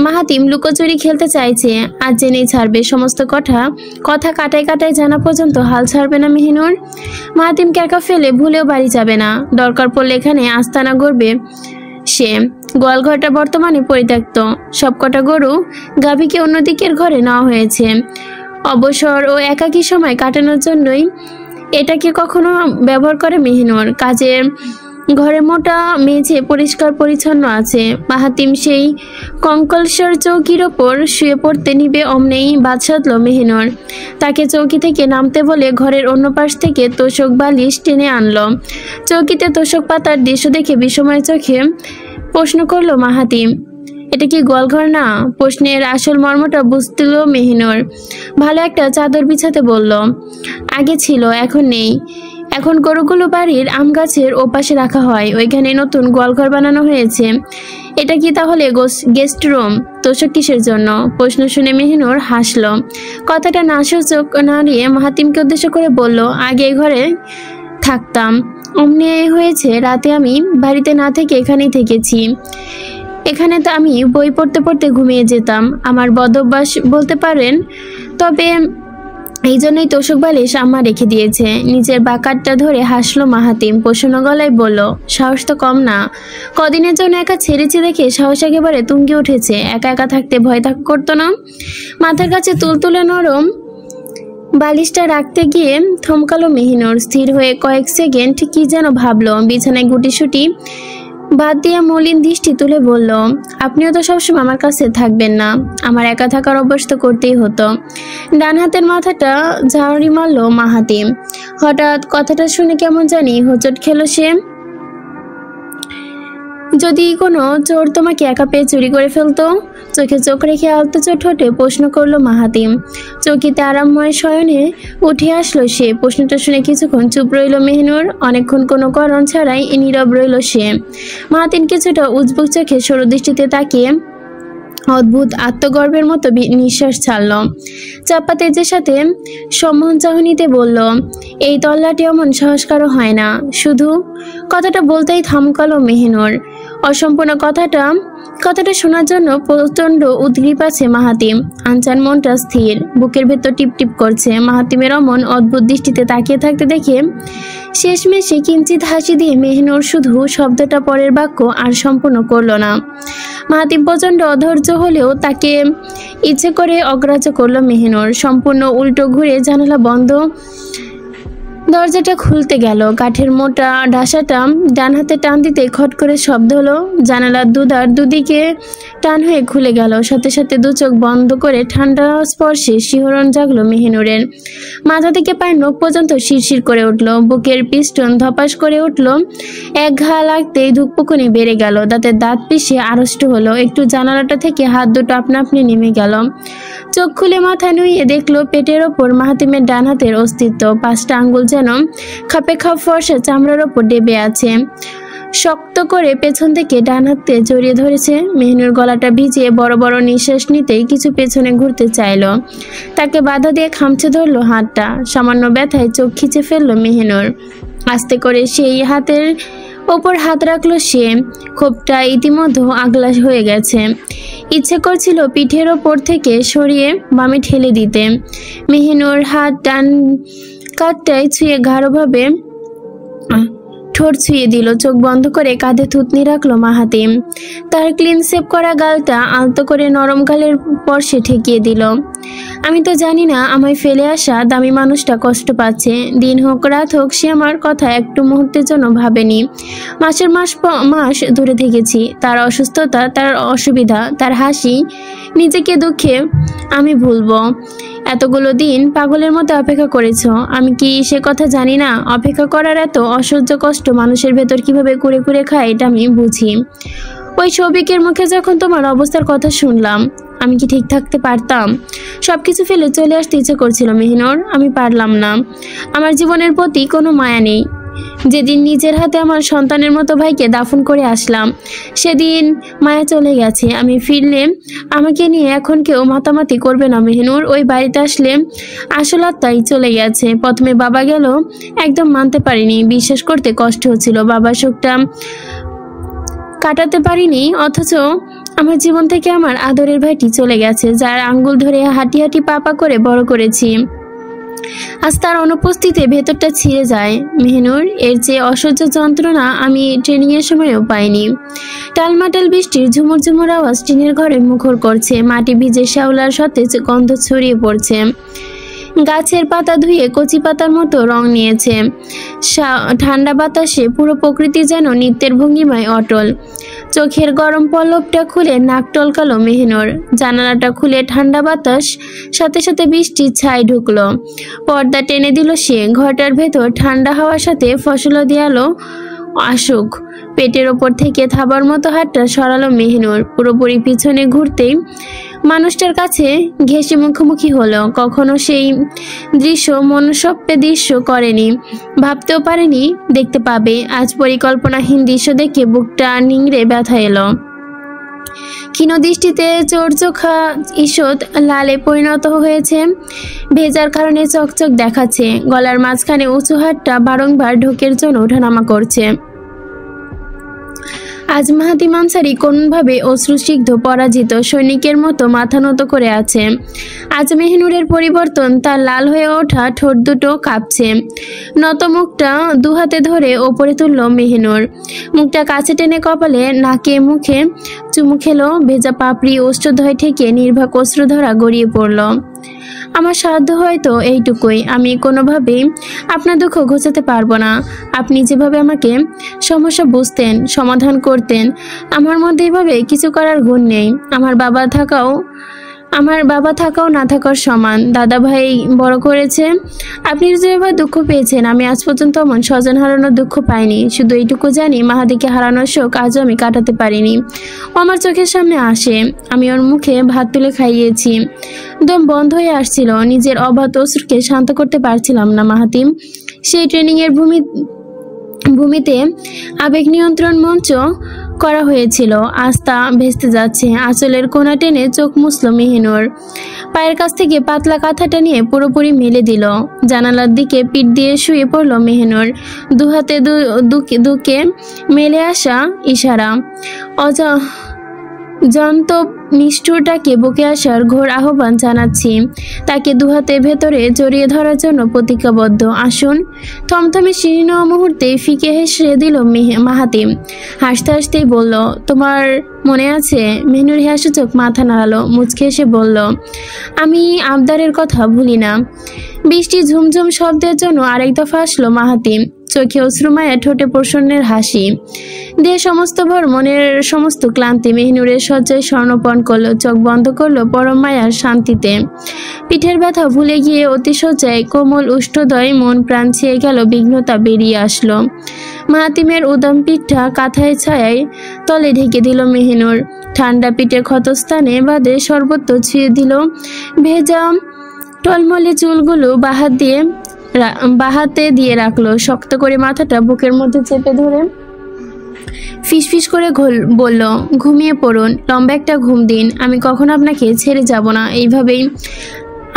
মাহাতিম লুকোচুরি খেলতে চাইছে আজ জেনেই ছাড়বে সমস্ত কথা কাটায় কাটায় জানা পর্যন্ত হাল ছাড়বে না মেহিনুর। মাহাতিমকে একা ফেলে ভুলেও বাড়ি যাবে না। দরকার পড়লে এখানে আস্তানা গড়বে সে। গোয়ালঘরটা বর্তমানে পরিত্যক্ত। সবকটা গরু গাভীকে অন্যদিকের ঘরে নেওয়া হয়েছে। অবসর ও একাকী সময় কাটানোর জন্যই এটাকে কখনো ব্যবহার করে মেহিনুর। কাজের ঘরে মোটা মেঝে পরিষ্কার পরিচ্ছন্ন আছে। মাহাতিম সেই কঙ্কলসর চৌকির ওপর শুয়ে পড়তে নিবে অমনেই বাদ সাধল মেহিনুর। তাকে চৌকি থেকে নামতে বলে ঘরের অন্য পাশ থেকে তোষক বালিশ টেনে আনলো। চৌকিতে তোষক পাতার দৃশ্য দেখে বিষময় চোখে প্রশ্ন করলো মাহাতিম, এটা কি গোয়ালঘর না? প্রশ্নের আসল মর্মটা বুঝতেল মেহিনুর। ভালো একটা চাদর বিছাতে বলল। আগে ছিল, এখন নেই। এখন গরুগুলো বাড়ির আম গাছের ওপাশে রাখা হয়। ওইখানে নতুন গোয়ালঘর বানানো হয়েছে। এটা কি তাহলে গেস্ট রুম? তোষক কিসের জন্য? প্রশ্ন শুনে মেহিনুর হাসল। কথাটা না সূচক নাড়িয়ে মাহাতিমকে উদ্দেশ্য করে বলল, আগে ঘরে থাকতাম, অমনি হয়েছে রাতে আমি বাড়িতে না থেকে এখানেই থেকেছি। এখানে তো আমি বই পড়তে পড়তে ঘুমিয়ে যেতাম। আমার বদভ্যাস বলতে পারেন। তবে এই জন্যই তোষক বালিশ আম্মা রেখে দিয়েছে। নিজের বাকারটা ধরে হাসলো মাহাতিম। প্রসন্ন গলায় বলল, সাহস তো কম না। কদিনের জন্য একা ছেড়েছি দেখে সাহস একেবারে তুঙ্গে উঠেছে। একা একা থাকতে ভয় করতো না? মাথার কাছে তুলতুলে নরম বালিশটা রাখতে গিয়ে থমকালো মেহিনুর। স্থির হয়ে কয়েক সেকেন্ড কি যেন ভাবলো। বিছানায় গুটিসুটি বাদ দিয়ে মলিন দৃষ্টি তুলে বলল, আপনিও তো সবসময় আমার কাছে থাকবেন না? আমার একা থাকার অভ্যাস তো করতেই হতো। ডান হাতের মাথাটা ঝাড়ি মারল মাহাতিম। হঠাৎ কথাটা শুনে কেমন জানি হোঁচট খেলো সে। যদি কোনো চোর তোমাকে একা পেয়ে চুরি করে ফেলতো? চোখে চোখ রেখে আলতো ঠোঁটে প্রশ্ন করলো মাহাতিম। চৌকিতে আরামময় শয়নে উঠে আসলো সে। প্রশ্নটা শুনে কিছুক্ষণ চুপ রইল মেহনুর। অনেকক্ষণ কোনো কারণ ছাড়াই নীরব রইল সে। মাহাতিম কিছুটা উজবুক চোখে সরু দৃষ্টিতে তাকিয়ে অদ্ভুত আত্মগর্বের মতো নিঃশ্বাস ছাড়ল। চাপা তেজের সাথে সম্মোহন চাহনিতে বলল, এই তল্লাটে অমন সাহস কারো হয় না। শুধু কথাটা বলতেই থামকালো মেহনুর। অসম্পূর্ণ কথাটা শোনার জন্য প্রচণ্ড উদ্গ্রীব আছে মাহাতিম। আনচান মনটা স্থির, বুকের ভেতর টিপটিপ করছে। মাহাতিমের অমন অদ্ভুত দৃষ্টিতে তাকিয়ে থাকতে দেখে শেষমেশে কিঞ্চিত হাসি দিয়ে মেহনুর শুধু শব্দটা পরের বাক্য আর সম্পূর্ণ করল না। মাহাতিম প্রচণ্ড অধৈর্য হলেও তাকে ইচ্ছে করে অগ্রাহ্য করলো মেহনুর। সম্পূর্ণ উল্টো ঘুরে জানালা বন্ধ, দরজাটা খুলতে গেল। কাঠের মোটা ডাসাটা ডান হাতে টান দিতে খট করে শব্দ হলো। জানালার দুধার দুদিকে টান হয়ে খুলে গেল। সাথে সাথে দু চোখ বন্ধ করে ঠান্ডা স্পর্শে শিহরণ জাগলো মেহনুরের। মাথা থেকে পায়ের নখ পর্যন্ত শিরশির করে উঠল। বুকের পিস্টন ধপাস করে উঠল। এক ঘা লাগতেই ধুকপুকুনি বেড়ে গেল। দাঁতের দাঁত পিষে আড়ষ্ট হলো। একটু জানালাটা থেকে হাত দুটো আপনা আপনি নেমে গেল। চোখ খুলে মাথা নুইয়ে দেখলো পেটের ওপর মাহাতিমের ডান হাতের অস্তিত্ব। 5টা আঙ্গুল যেন খাপে খাপ ফর্সা চামড়ার ওপর ডেবে আছে। শক্ত করে পেছন থেকে ডান হাতে জড়িয়ে ধরেছে। মেহনুর গলাটা ভিজিয়ে বড় বড় নিঃশ্বাস নিতেই কিছু পেছনে ঘুরতে চাইল। তাকে বাধা দিয়ে খামচে ধরলো হাতটা। সামান্য ব্যথায় চোখ খিচে ফেললো মেহনুর। আস্তে করে সেই হাতের ওপর হাত রাখলো সে। ক্ষোভটা ইতিমধ্যে আগলা হয়ে গেছে। ইচ্ছে করছিল পিঠের ওপর থেকে সরিয়ে বামে ঠেলে দিতে। মেহনুর হাত ডান কাঁধটায় ছুঁয়ে গাঢ়ভাবে ঠোঁট ছুঁয়ে দিল। চোখ বন্ধ করে কাঁধে থুতনি রাখলো মাহাতিম। তার ক্লিন সেভ করা গালটা আলতো করে নরম গালের পর্শে ঠেকিয়ে দিল। আমি তো জানি না আমায় ফেলে আসা দামি মানুষটা কষ্ট পাচ্ছে। দিন হোক রাত হোক সে আমার কথা একটু মুহূর্তের জন্য ভাবেনি। মাসের মাস ধরে থেকেছি। তার অসুস্থতা, তার অসুবিধা, তার হাসি, নিজেকে দুঃখে আমি ভুলবো। এতগুলো দিন পাগলের মতো অপেক্ষা করেছ। আমি কি সে কথা জানি না? অপেক্ষা করার এত অসহ্য কষ্ট মানুষের ভেতর কিভাবে কুরে কুরে খায় এটা আমি বুঝি। ওই সৌভিকের মুখে যখন তোমার অবস্থার কথা শুনলাম, আমি কি ঠিক থাকতে পারতাম? সবকিছু ফেলে চলে আসতে ইচ্ছে করছিল মেহনুর। আমি পারলাম না। আমার জীবনের প্রতি কোনো মায়া নেই। যেদিন নিজের হাতে আমার সন্তানের মতো ভাইকে দাফন করে আসলাম, সেদিন মায়া চলে গেছে। আমি ফিরলে আমাকে নিয়ে এখন কেউ মাতামাতি করবে না মেহনুর। ওই বাড়িতে আসলে আসল আত্মাই চলে গেছে। প্রথমে বাবা গেল, একদম মানতে পারিনি, বিশ্বাস করতে কষ্ট হচ্ছিল। বাবার শোকটা কাটাতে পারিনি, অথচ আমার জীবন থেকে আমার আদরের ভাইটি চলে গেছে, যার আঙ্গুল ধরে হাঁটি হাঁটি পা করে বড় করেছি। আজ তার অনুপস্থিতিতে ভেতরটা ছিঁড়ে যায় মেহনুর। এর চেয়ে অসহ্য যন্ত্রণা আমি ট্রেনিংয়ের সময়ও পাইনি। টালমাটাল বৃষ্টির ঝুমুর ঝুমুর আওয়াজ টিনের ঘরে মুখর করছে। মাটি ভিজে শ্যাওলার সতেজ গন্ধ ছড়িয়ে পড়ছে। গাছের পাতা ধুয়ে কচি পাতার মতো রং নিয়েছে। ঠান্ডা বাতাসে পুরো প্রকৃতি যেন নিত্যের ভঙ্গিমায় অটল। চোখের গরম পল্লবটা খুলে নাক টলকালো মেহনুর। জানালাটা খুলে ঠান্ডা বাতাস, সাথে সাথে বৃষ্টির ছাই ঢুকলো। পর্দা টেনে দিল সে। ঘরটার ভেতর ঠান্ডা হাওয়ার সাথে ফসলা দিয়ালো আসুক। পেটের ওপর থেকে থাবার মতো হাতটা সরালো মেহনুর। পুরোপুরি পিছনে ঘুরতেই মানুষটার কাছে ঘেঁষে মুখোমুখি হলো। কখনো সেই দৃশ্য মনস্বপ্নে দৃশ্য করেনি, ভাবতেও পারেনি দেখতে পাবে। আজ পরিকল্পনাহীন দৃশ্য দেখে বুকটা নিংড়ে ব্যথা এলো। ক্ষীণ দৃষ্টিতে চোরচোখা ঈষৎ লালে পরিণত হয়েছে। ভেজার কারণে চকচক দেখাচ্ছে। গলার মাঝখানে উঁচু হাতটা বারংবার ঢোকের জন্য ওঠানামা করছে। আজ মাহাতিম আনসারী কোনভাবে অশ্রুসিগ্ধ পরাজিত সৈনিকের মতো মাথা নত করে আছে। আজ মেহনুরের পরিবর্তন, তার লাল হয়ে ওঠা ঠোঁট দুটো কাঁপছে। নত মুখটা দুহাতে ধরে ওপরে তুলল মেহনুর। মুখটা কাছে টেনে কপালে নাকে মুখে চুমু খেলো। ভেজা পাপড়ি ওষ্ঠদ্বয় থেকে নির্বাক অশ্রুধারা গড়িয়ে পড়ল। আমার সাধ্য হয়তো এইটুকুই। আমি কোনোভাবেই আপনার দুঃখ ঘোচাতে পারবো না। আপনি যেভাবে আমাকে সমস্যা বুঝতেন, সমাধান করতেন, আমার মধ্যে এইভাবে কিছু করার গুণ নেই। আমার বাবা থাকাও আমার বাবা থাকাও না থাকার সমান। দাদা ভাই বড় করেছে। আপনি যেভাবে দুঃখ পেয়েছেন আমি আজ পর্যন্ত এমন স্বজন হারানোর দুঃখ পাইনি। শুধু এইটুকু জানি মাহাদিকে হারানোর শোক আজও আমি কাটাতে পারিনি। ও আমার চোখের সামনে আসে, আমি ওর মুখে ভাত তুলে খাইয়েছি। দম বন্ধ হয়ে আসছিল, নিজের অবাধ অশ্রুকে শান্ত করতে পারছিলাম না মাহাতিম। সেই ট্রেনিংয়ের ভূমিতে আবেগ নিয়ন্ত্রণ মঞ্চ করা হয়েছিল, আস্থা ভেস্তে যাচ্ছে। আঁচলের কোণা টেনে চোখ মুছল মেহিনুর। পায়ের কাছ থেকে পাতলা কাঁথাটা নিয়ে পুরোপুরি মেলে দিল। জানালার দিকে পিঠ দিয়ে শুয়ে পড়ল মেহিনুর, দুহাতে দুকে মেলে আসা ইশারা। জন্তব নিষ্ঠুরটাকে বুকে আসার ঘোর আহ্বান জানাচ্ছি। তাকে দুহাতে ভেতরে জড়িয়ে ধরার জন্য প্রতিজ্ঞাবদ্ধ। আসুন। থমথমে শীর্ণ মুহূর্তে ফিকে হেসে দিল মাহাতিম। হাসতে হাসতেই বলল, তোমার মনে আছে? মেহনুর হাসিচোখ মাথা নাড়ালো, মুচকে এসে বলল, আমি আবদারের কথা ভুলি না। বৃষ্টি ঝুমঝুম শব্দের জন্য আরেক দফা আসলো মাহাতিম। চোখে অশ্রুমায়া, ঠোঁটে প্রসন্নের হাসি। দেহ সমস্ত ভর মনের সমস্ত ক্লান্তি মেহিনুরের শয্যায় স্বর্ণপণ করলো, চোখ বন্ধ করলো পরম মায়ার শান্তিতে। পিঠের ব্যথা ভুলে গিয়ে অতি শয্যায় কোমল উষ্ঠদয় মন প্রাণ ছেয়ে গেল, বিঘ্নতা বেরিয়ে আসলো। মাহাতিমের উদাম পিঠটা কাঁথায় ছায়ায় তলে ঢেকে দিল মেহিনুর। ঠান্ডা পিঠের ক্ষতস্থানে বাদে সর্বত্র ছুঁয়ে দিল ভেজা টলমলে চুলগুলো। বাহাতে দিয়ে রাখলো, শক্ত করে মাথাটা বুকের মধ্যে চেপে ধরে ফিসফিস করে বলল, ঘুমিয়ে পড়ুন, লম্বা একটা ঘুম দিন। আমি কখনো আপনাকে ছেড়ে যাব না, এইভাবেই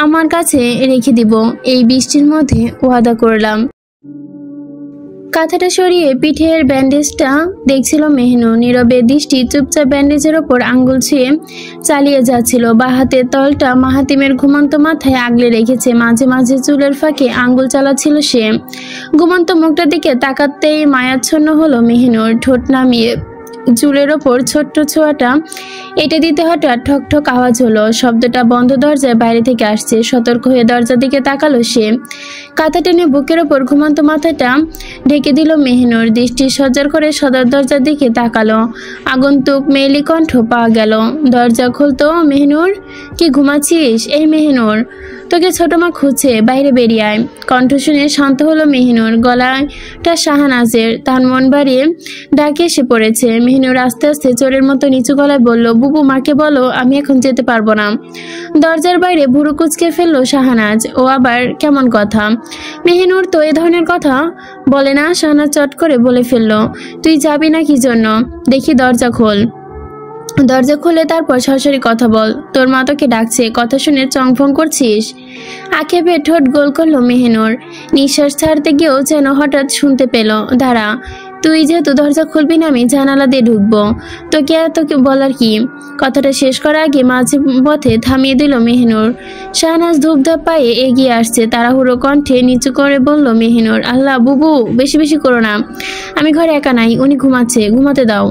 আমার কাছে রেখে দিব, এই বৃষ্টির মধ্যে ওয়াদা করলাম। কাঁথাটা সরিয়ে পিঠের ব্যান্ডেজটা দেখছিল মেহনু। নীরবে দৃষ্টি চুপচাপ ব্যান্ডেজের ওপর আঙ্গুল ছুঁয়ে চালিয়ে যাচ্ছিল। বাঁ হাতের তলটা মাহাতিমের ঘুমন্ত মাথায় আগলে রেখেছে, মাঝে মাঝে চুলের ফাঁকে আঙ্গুল চালাচ্ছিল সে। ঘুমন্ত মুখটার দিকে তাকাতেই মায়াচ্ছন্ন হলো মেহনুর। ঠোঁট নামিয়ে চুলের ওপর ছোট্ট ছোঁয়াটা এঁটে দিতে হঠাৎ ঠক ঠক আওয়াজ হলো। শব্দটা বন্ধ দরজায় বাইরে থেকে আসছে। সতর্ক হয়ে দরজার দিকে তাকালো সে। কাঁথা টেনে বুকের ওপর ঘুমন্ত মাথাটা ঢেকে দিল মেহনুর। দৃষ্টি সজ্জার করে সদর দরজার দিকে তাকালো। আগন্তুক মেয়েলি কণ্ঠ পাওয়া গেল, দরজা খুলতো। মেহনুর, কি ঘুমাচ্ছিস? এই মেহনুর, তোকে ছোট মা খুঁজছে, বাইরে বেরিয়ে আয়। কণ্ঠ শুনে শান্ত হলো মেহনুর। গলাটা শাহানাজের, তার মন বাড়িয়ে ডাকে এসে পড়েছে। মেহনুর আস্তে আস্তে চোরের মতো নিচু গলায় বলল, বুবু, মাকে বলো আমি এখন যেতে পারবো না। দরজার বাইরে ভুরু কুচকে ফেললো শাহানাজ। ও আবার কেমন কথা? মেহনুর তো এ ধরনের কথা বলে না। শাহানাজ চট করে বলে ফেললো, তুই যাবি না কি জন্য? দেখি দরজা খোল। দরজা খুলে তারপর সরাসরি কথা বল। তোর মা তোকে ডাকছে, কথা শুনে চংফং করছিস? আক্ষেপে ঠোঁট গোল করলো মেহনুর। নিঃশ্বাস ছাড়তে গিয়েও যেন হঠাৎ শুনতে পেল, দাঁড়া, তুই যেহেতু দরজা খুলবি না আমি জানালা দিয়ে ঢুকবো। তোকে বলার কি? কথাটা শেষ করার আগে মাঝে পথে থামিয়ে দিল মেহনুর। শাহনাজ ধূপধাপ পায়ে এগিয়ে আসছে। তাড়াহুড়ো কণ্ঠে নিচু করে বলল মেহনুর, আল্লাহ বুবু, বেশি বেশি করো না। আমি ঘরে একা নাই, উনি ঘুমাচ্ছে, ঘুমাতে দাও।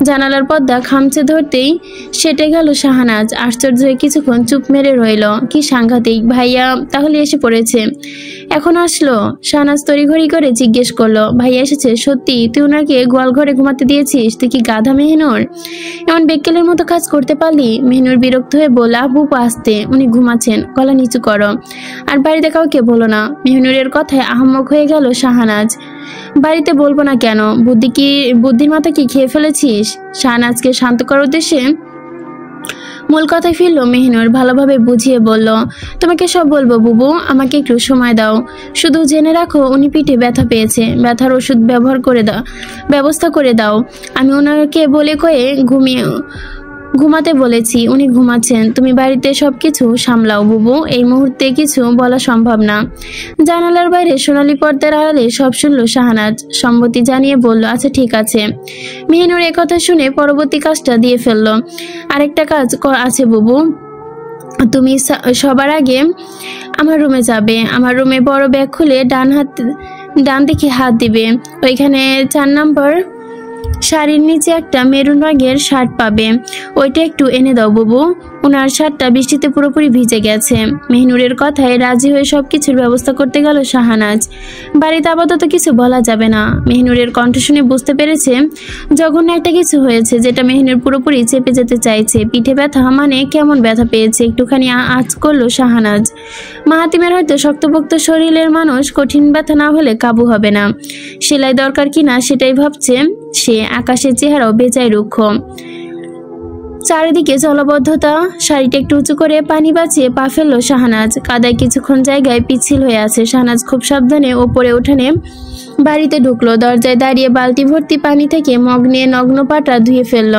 জানালার পর্দা খামচে ধরতেই সেটে গেল শাহানাজ। আশ্চর্য হয়ে কিছুক্ষণ চুপ মেরে রইল। কি সাংঘাতিক, ভাইয়া তাহলে এসে পড়েছে? এখন আসলো? শাহানাজ তড়িঘড়ি করে জিজ্ঞেস করলো, ভাইয়া এসেছে? সত্যি? তুই ওনাকে গোয়াল ঘরে ঘুমাতে দিয়েছিস? তুই কি গাধা মেহনুর? এমন বেক্কেলের মতো কাজ করতে পারলি? মেহনুর বিরক্ত হয়ে বলল, আবু আসতে, উনি ঘুমাচ্ছেন, গলা নিচু করো। আর বাড়িতে কাউকে বলো না। মেহনুরের কথায় আহম্মক হয়ে গেল শাহানাজ। বাড়িতে বলবো না কেন? বুদ্ধির মাথা কি খেয়ে ফেলেছিস? শাহনাজকে শান্ত করার উদ্দেশ্যে মূল কথায় ফিরল মেহনুর। ভালোভাবে বুঝিয়ে বলল, তোমাকে সব বলবো বুবু, আমাকে একটু সময় দাও। শুধু জেনে রাখো উনি পিঠে ব্যথা পেয়েছে, ব্যথার ওষুধ ব্যবস্থা করে দাও। আমি ওনাকে বলে কয়ে ঘুমাতে বলেছি, উনি ঘুমাচ্ছেন। তুমি বাড়িতে সবকিছু সামলাও বুবু, এই মুহূর্তে কিছু বলা সম্ভব না। জানালার বাইরে সোনালী পর্দার আড়ালে সব শুনল শাহানাজ। সম্মতি জানিয়ে বলল, আচ্ছা ঠিক আছে। মেহনুর একথা শুনে পরবর্তী কাজটা দিয়ে ফেলল। আরেকটা কাজ আছে বুবু, তুমি সবার আগে আমার রুমে যাবে। আমার রুমে বড় ব্যাগ খুলে ডান দিকে হাত দিবে। ওইখানে 4 নম্বর শাড়ির নিচে একটা মেরুন রঙের শার্ট পাবে, ওইটা একটু এনে দাও বুবু। ওনার শার্টটা বৃষ্টিতে পুরোপুরি ভিজে গেছে। মেহনুরের কথায় রাজি হয়ে সবকিছুর ব্যবস্থা করতে গেল শাহানাজ। বাড়িতে আপাতত কিছু বলা যাবে না। মেহনুরের কণ্ঠ শুনে বুঝতে পেরেছে জঘন্য একটা কিছু হয়েছে, যেটা মেহনুর পুরোপুরি চেপে যেতে চাইছে। পিঠে ব্যথা মানে কেমন ব্যথা পেয়েছে একটুখানি আঁচ করলো শাহানাজ। মাহাতিমের হয়তো শক্তপোক্ত শরীরের মানুষ, কঠিন ব্যথা না হলে কাবু হবে না। সেলাই দরকার কিনা সেটাই ভাবছে সে। আকাশের চেহারাও বেজায় রুক্ষ, চারিদিকে জলবদ্ধতা। শাড়িটা একটু উঁচু করে পানি বাঁচিয়ে পা ফেললো শাহানাজ। কাদায় কিছুক্ষণ জায়গায় পিচ্ছিল হয়ে আছে। শাহানাজ খুব সাবধানে ওপরে উঠানে বাড়িতে ঢুকলো। দরজায় দাঁড়িয়ে বালতি ভর্তি পানি থেকে মগ নিয়ে নগ্ন পাটা ধুয়ে ফেলল।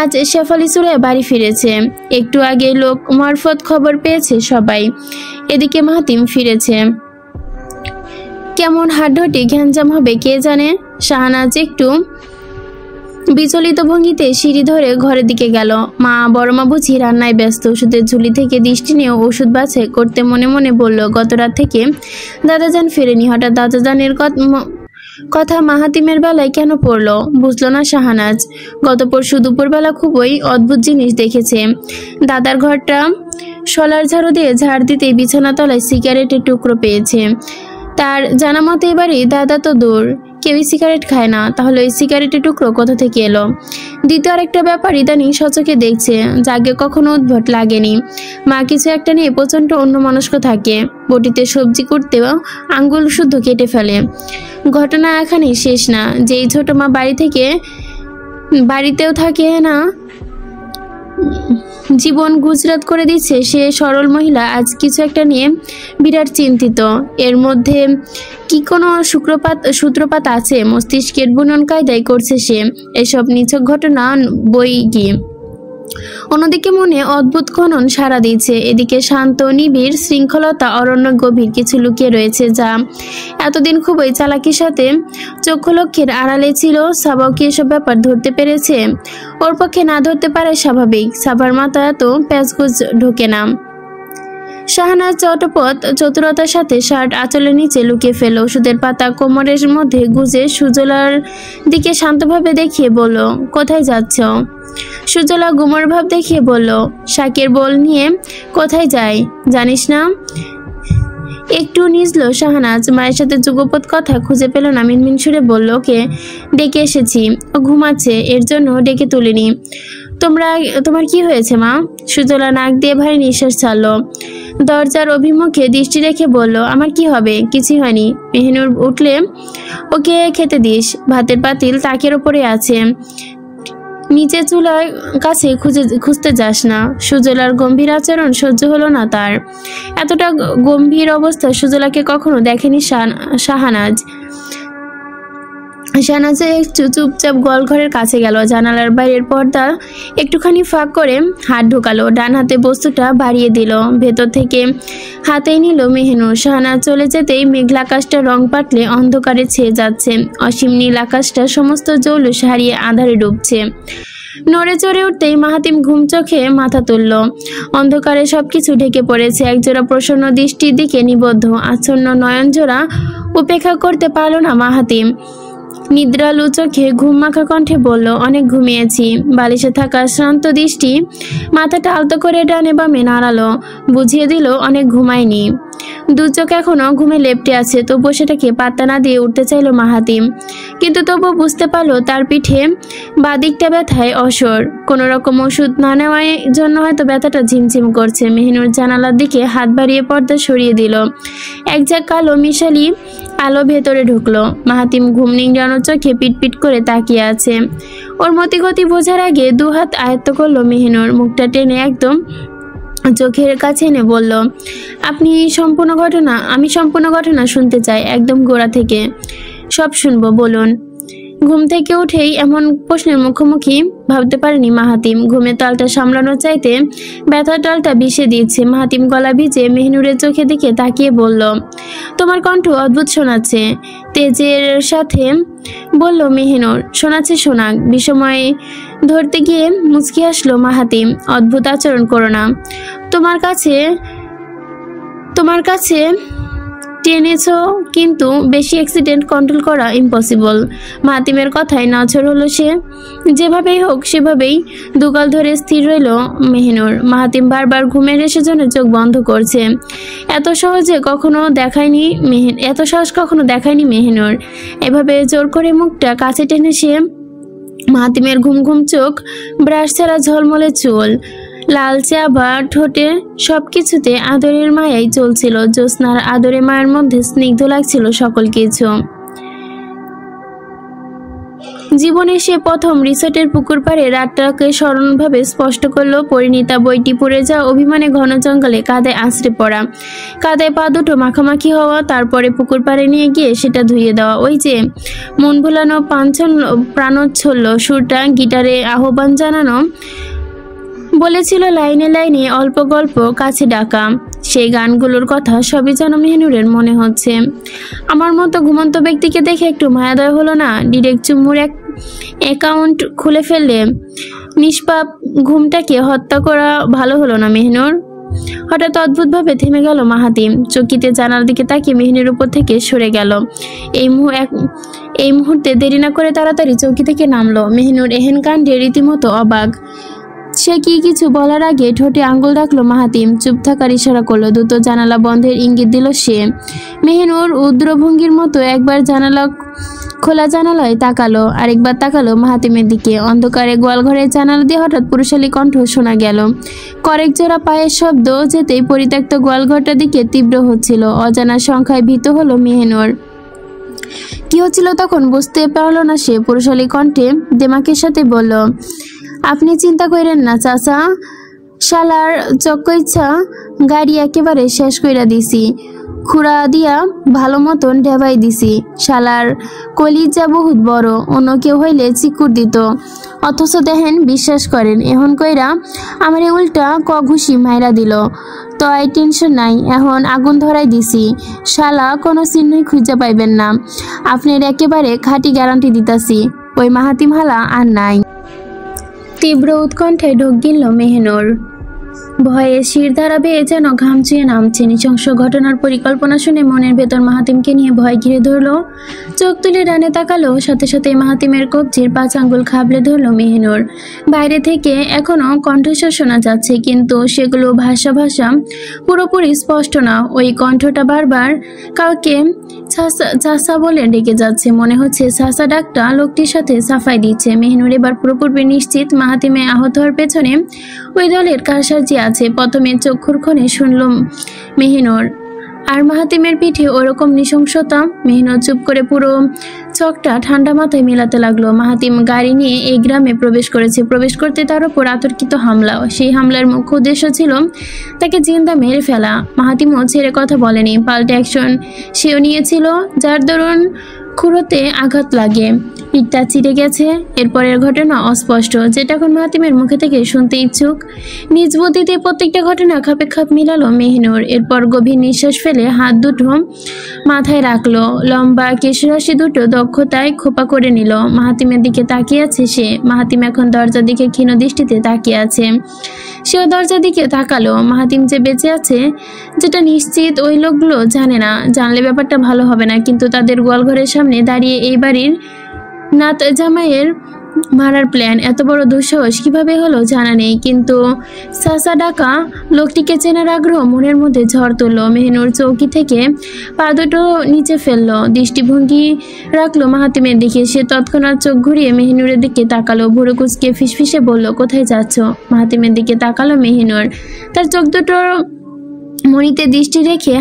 আজ শেফালি চুলায় বাড়ি ফিরেছে। একটু আগে লোক মারফত খবর পেয়েছে সবাই। এদিকে মাহাতিম ফিরেছে। কেমন হাড্ডটি ঘ্যানজাম হবে কে জানে। শাহানাজ একটু বিচলিত ভঙ্গিতে সিঁড়ি ধরে ঘরের দিকে গেল। মা বড় মা বুঝি রান্নায় ব্যস্ত। ওষুধের ঝুলি থেকে দৃষ্টি নিয়ে ওষুধ বাছাই করতে মনে মনে বলল, গত রাত থেকে দাদাজান ফেরেনি। হঠাৎ দাদাজানের কথা মাহাতিমের বেলায় কেন পড়লো বুঝলো না শাহানাজ। গত পরশু দুপুরবেলা খুবই অদ্ভুত জিনিস দেখেছে। দাদার ঘরটা শলার ঝাড়ু দিয়ে ঝাড় দিতেই বিছানা তলায় সিগারেটের টুকরো পেয়েছে। তার জানা মতে এবারে দাদা তো দূর, কেউই সিগারেট খায় না, তাহলে ওই সিগারেটের টুকরো কোথা থেকে এলো। দ্বিতীয় আরেকটা ব্যাপার ইদানিং সচকে দেখছে, যাকে কখনো উদ্ভট লাগেনি। মা কিছু একটা নিয়ে প্রচণ্ড অন্যমনস্ক থাকে। বটিতে সবজি করতেও আঙ্গুল শুদ্ধ কেটে ফেলে। ঘটনা এখানেই শেষ না। যেই ছোট মা বাড়িতেও থাকে না, জীবন গুজরাট করে দিচ্ছে, সে সরল মহিলা আজ কিছু একটা নিয়ে বিরাট চিন্তিত। এর মধ্যে কি কোনো সূত্রপাত আছে? মস্তিষ্কের বুনন কায়দায় করছে সে এসব নিছক ঘটনা বই গিয়ে। অন্যদিকে মনে অদ্ভুত খনন সাড়া দিচ্ছে। এদিকে শান্ত নিবিড় শৃঙ্খলতা, অরণ্য গভীর কিছু লুকিয়ে রয়েছে, যা এতদিন খুবই চালাকির সাথে চক্ষু লক্ষ্যের আড়ালে ছিল। সাবাও কি এসব ব্যাপার ধরতে পেরেছে? ওর পক্ষে না ধরতে পারে স্বাভাবিক। সাবার মাথা এত প্যাঁচগুজ ঢোকে না। শাহানাজ চটপট চতুরতার সাথে শার্ট আঁচলের নিচে লুকিয়ে ফেলল। ওষুধের পাতা কোমরের মধ্যে গুজে সুজলার দিকে শান্তভাবে দেখিয়ে বলল, কোথায় যাচ্ছ? সুজলা গুমর ভাব দেখিয়ে বলল, শাকের বোল নিয়ে কোথায় যাই জানিস না? একটু নিজল শাহানাজ। মায়ের সাথে যুগপৎ কথা খুঁজে পেল না। মিনমিন সুরে বলল, ওকে ডেকে এসেছি, ও ঘুমাচ্ছে, এর জন্য ডেকে তুলিনি। তোমার কি হয়েছে মা? সুজলা নাক দিয়ে ভারী নিঃশ্বাস ছাড়ল। দরজার অভিমুখে দৃষ্টি রেখে বলল, আমার কি হবে? কিছুই হয়নি। মেহনুর উঠলে ওকে খেতে দিস। ভাতের পাতিল তাকের ওপরে আছে, নিচে চুলার কাছে খুঁজতে যাস না। সুজলার গম্ভীর আচরণ সহ্য হলো না তার। এতটা গম্ভীর অবস্থা সুজলাকে কখনো দেখেনি শাহানাজ। শাহানাজ একটু চুপচাপ গোয়ালঘরের কাছে গেল। জানালার বাইরের পর্দা একটুখানি ফাঁক করে হাত ঢোকালো। ডান হাতে বস্তুটা বাড়িয়ে দিল। ভেতর থেকে হাতেই নিল মেহনুর। শাহানাজ চলে যেতেই মেঘলা আকাশটা রং পাতলে অন্ধকারে ছেয়ে যাচ্ছে। অসীম নীল আকাশটা সমস্ত জৌলুস হারিয়ে আঁধারে ডুবছে। নড়ে চড়ে উঠতেই মাহাতিম ঘুম চোখে মাথা তুলল। অন্ধকারে সবকিছু ঢেকে পড়েছে। একজোড়া প্রসন্ন দৃষ্টির দিকে নিবদ্ধ। আচ্ছন্ন নয়নজোড়া উপেক্ষা করতে পারল না মাহাতিম। নিদ্রালু চোখে ঘুম মাখা কণ্ঠে বলল, অনেক ঘুমিয়েছি। বালিশে থাকা শ্রান্ত দৃষ্টি মাথাটা আলতো করে ডানে বামে নাড়ালো। বুঝিয়ে দিল অনেক ঘুমায়নি। দু চোখ এখনো ঘুমে লেপ্টে আছে। তবুও সেটাকে পাত্তা না দিয়ে উঠতে চাইল মাহাতিম। কিন্তু তবুও বুঝতে পারলো তার পিঠে বাদিকটা ব্যথায় অসর। কোনো রকম ওষুধ না নেওয়ার জন্য হয়তো ব্যথাটা ঝিমঝিম করছে। মেহনুর জানালার দিকে হাত বাড়িয়ে পর্দা সরিয়ে দিল। এক ঝাঁক কালো মিশালি আলো ভেতরে ঢুকলো। মাহাতিম ঘুম নিংড়ানো চোখে পিটপিট করে তাকিয়ে আছে। ওর মতিগতি বোঝার আগে দু হাত আয়ত্ত করলো মেহনুর। মুখটা টেনে একদম চোখের কাছে এনে বলল, আমি সম্পূর্ণ ঘটনা শুনতে চাই, একদম গোড়া থেকে সব শুনবো, বলুন। ঘুম থেকে উঠেই এমন প্রশ্নের মুখোমুখি ভাবতে পারেনি মাহাতিম। ঘুমের তালটা সামলানোর চাইতে ব্যথার তালটা বিষে দিচ্ছে। মাহাতিম গলা ভিজে মেহনুরের চোখে দিকে তাকিয়ে বলল, তোমার কণ্ঠ অদ্ভুত শোনাচ্ছে। তেজের সাথে বলল মেহনুর, শোনাচ্ছে শোনাক। বিষময় ধরতে গিয়ে মুচকি আসলো মাহাতিম। অদ্ভুত আচরণ করো না। তোমার কাছে টেনেছো, কিন্তু বেশি অ্যাক্সিডেন্ট কন্ট্রোল করা ইম্পসিবল। মাহাতিমের কথায় নজর হলো সে। যেভাবেই হোক সেভাবেই দুগাল ধরে স্থির রইল মেহিনুর। মাহাতিম বারবার ঘুমের রেশের জন্য চোখ বন্ধ করছে। এত সাহস কখনো দেখায়নি মেহিনুর। এভাবে জোর করে মুখটা কাছে টেনে সে মাহাতিমের ঘুম ঘুম চোখ, ব্রাশ ছাড়া ঝলমলে চুল, লালচে আবার ঠোঁটে, সবকিছুতে আদরের মায়াই চলছিল। জ্যোৎস্নার আদরে মায়ের মধ্যে স্নিগ্ধ লাগছিল সকল কিছু। জীবনে সে প্রথম রিসোর্টের পুকুর পাড়ে রাতটাকে স্মরণভাবে স্পষ্ট করলো। পরিণীতা বইটি পড়ে যাওয়া, অভিমানে ঘন জঙ্গলে কাদায় আছড়ে পড়া, কাদায় পা দুটো মাখামাখি হওয়া, তারপরে পুকুর পাড়ে নিয়ে গিয়ে সেটা ধুইয়ে দেওয়া। ওই যে মন ভোলানো প্রাণোচ্ছল্য সুরটা, গিটারে আহ্বান জানানো বলেছিল লাইনে লাইনে অল্প গল্প কাছে ডাকা, সেই গানগুলোর কথা সবই যেন মেহিনুরের মনে হচ্ছে। আমার মতো ঘুমন্ত ব্যক্তিকে দেখে একটু মায়াদয় হলো না? ডিরেক্ট চুম্মুর অ্যাকাউন্ট খুলে ফেললে নিষ্পাপ ঘুমটাকে হত্যা করা ভালো হলো না মেহিনুর? হঠাৎ অদ্ভুতভাবে থেমে গেল মাহাতিম। চকিতে জানালার দিকে তাকিয়ে মেহিনুর উপর থেকে সরে গেল। এই মুহূর্তে দেরি না করে তাড়াতাড়ি চৌকি থেকে নামলো। মেহিনুর এহেন কাণ্ডে রীতিমতো অবাক। সে কিছু বলার আগে ঠোঁটে আঙ্গুল রাখলো মাহাতিম। চুপ থাকার ইশারা করলো। দ্রুত জানালা বন্ধের ইঙ্গিত দিল সে। মেহিনুর উদ্রভঙ্গির মতো একবার খোলা জানালায় তাকালো, আরেকবার তাকালো মাহাতিমের দিকে। অন্ধকারে গোয়ালঘরের জানালা দিয়ে হঠাৎ পুরুষালী কণ্ঠ শোনা গেল। কয়েক জোড়া পায়ের শব্দ যেতেই পরিত্যক্ত গোয়ালঘরটার দিকে তীব্র হচ্ছিল। অজানা সংখ্যায় ভীত হলো মেহিনুর। কি হচ্ছিল তখন বুঝতে পারলো না সে। পুরুষালী কণ্ঠে দেমাকের সাথে বলল, আপনি চিন্তা করেন না চাচা, শালার চক্কইচ্ছা গাড়ি একেবারে শেষ কইরা দিছি, খুঁড়া দিয়া ভালো মতন ডেবাই দিছি। শালার কলিজা বহুত বড়, অন্য কেউ হইলে চিকুর দিত, অথচ দেখেন বিশ্বাস করেন এখন কইরা আমারে উল্টা ঘুষি মাইরা দিল। তো আই টেনশন নাই, এখন আগুন ধরাই দিছি, শালা কোনো চিহ্নই খুঁজে পাইবেন না, আপনার একেবারে খাঁটি গ্যারান্টি দিতাছি, ওই মাহাতিম হালা আর নাই। তীব্র উৎকণ্ঠায় ঢোক গিলল মেহিনুর। ভয়ে শিরধারা বেয়ে যেন ঘাম চুয়ে নামছে। নৃশংস ঘটনার পরিকল্পনা শুনে মনের ভেতর মাহাতিমকে নিয়ে ভয় ঘিরে ধরলো। চোখ তুলে ডানে তাকালো, সাথে সাথে মাহাতিমের কবজির 5 আঙ্গুল খাবলে ধরলো মেহিনুর। বাইরে থেকে এখনো কণ্ঠস্বর শোনা যাচ্ছে, কিন্তু সেগুলো ভাষা পুরোপুরি স্পষ্ট না। ওই কণ্ঠটা বারবার কাউকে চাচা বলে ডেকে যাচ্ছে। মনে হচ্ছে চাচা ডাকটা লোকটির সাথে সাফাই দিচ্ছে। মেহিনুর এবার পুরোপুরি নিশ্চিত মাহাতিমে আহত হওয়ার পেছনে ওই দলের কারসাজি আছে। প্রথমে চক্ষুর ক্ষণে শুনল মেহিনুর, আর মাহাতিমের পিঠে ওরকম নৃশংসতা। মেহিনুর চুপ করে পুরো চকটা ঠান্ডা মাথায় মেলাতে লাগলো। মাহাতিম গাড়ি নিয়ে এই গ্রামে প্রবেশ করেছে। প্রবেশ করতে তার উপর আতর্কিত হামলা। সেই হামলার মুখ্য উদ্দেশ্য ছিল তাকে জিন্দা মেরে ফেলা। মাহাতিমও ছেড়ে কথা বলেনি, পাল্টে অ্যাকশন সেও নিয়েছিল, যার দরুন খুঁড়োতে আঘাত লাগে, পিঠটা চিড়ে গেছে। এরপরের ঘটনা অস্পষ্ট, যেটা এখন মাহাতিমের মুখে থেকে শুনতে ইচ্ছুক। নিজ বুদ্ধিতে প্রত্যেকটা ঘটনা খাপে খাপ মিলালো মেহিনুর। এরপর গভীর নিঃশ্বাস ফেলে হাত দুটো মাথায় রাখলো, লম্বা কেশরাশি দুটো দক্ষতায় খোপা করে নিল। মাহাতিমের দিকে তাকিয়ে আছে সে। মাহাতিম এখন দরজার দিকে ক্ষীণ দৃষ্টিতে তাকিয়ে আছে। সেও দরজার দিকে তাকালো। মাহাতিম যে বেঁচে আছে যেটা নিশ্চিত ওই লোকগুলো জানে না। জানলে ব্যাপারটা ভালো হবে না, কিন্তু তাদের গোয়ালঘরের সামনে দাঁড়িয়ে এই বাড়ির নাত জামাইয়ের মারার প্ল্যান, এত বড় দুঃসাহস কিভাবে হলো জানা নেই। কিন্তু চাচা ডাকা লোকটিকে চেনার আগ্রহ মনের মধ্যে ঝড় তুললো। মেহিনুর চৌকি থেকে পা দুটো নিচে ফেললো, দৃষ্টিভঙ্গি রাখলো মাহাতিমের দিকে। সে তৎক্ষণাৎ চোখ ঘুরিয়ে মেহিনুরের দিকে তাকালো, ভুরু কুঁচকে ফিসফিসে বলল, কোথায় যাচ্ছ? মাহাতিমের দিকে তাকালো মেহিনুর। তার চোখ দুটোর মণিতে দৃষ্টি রেখে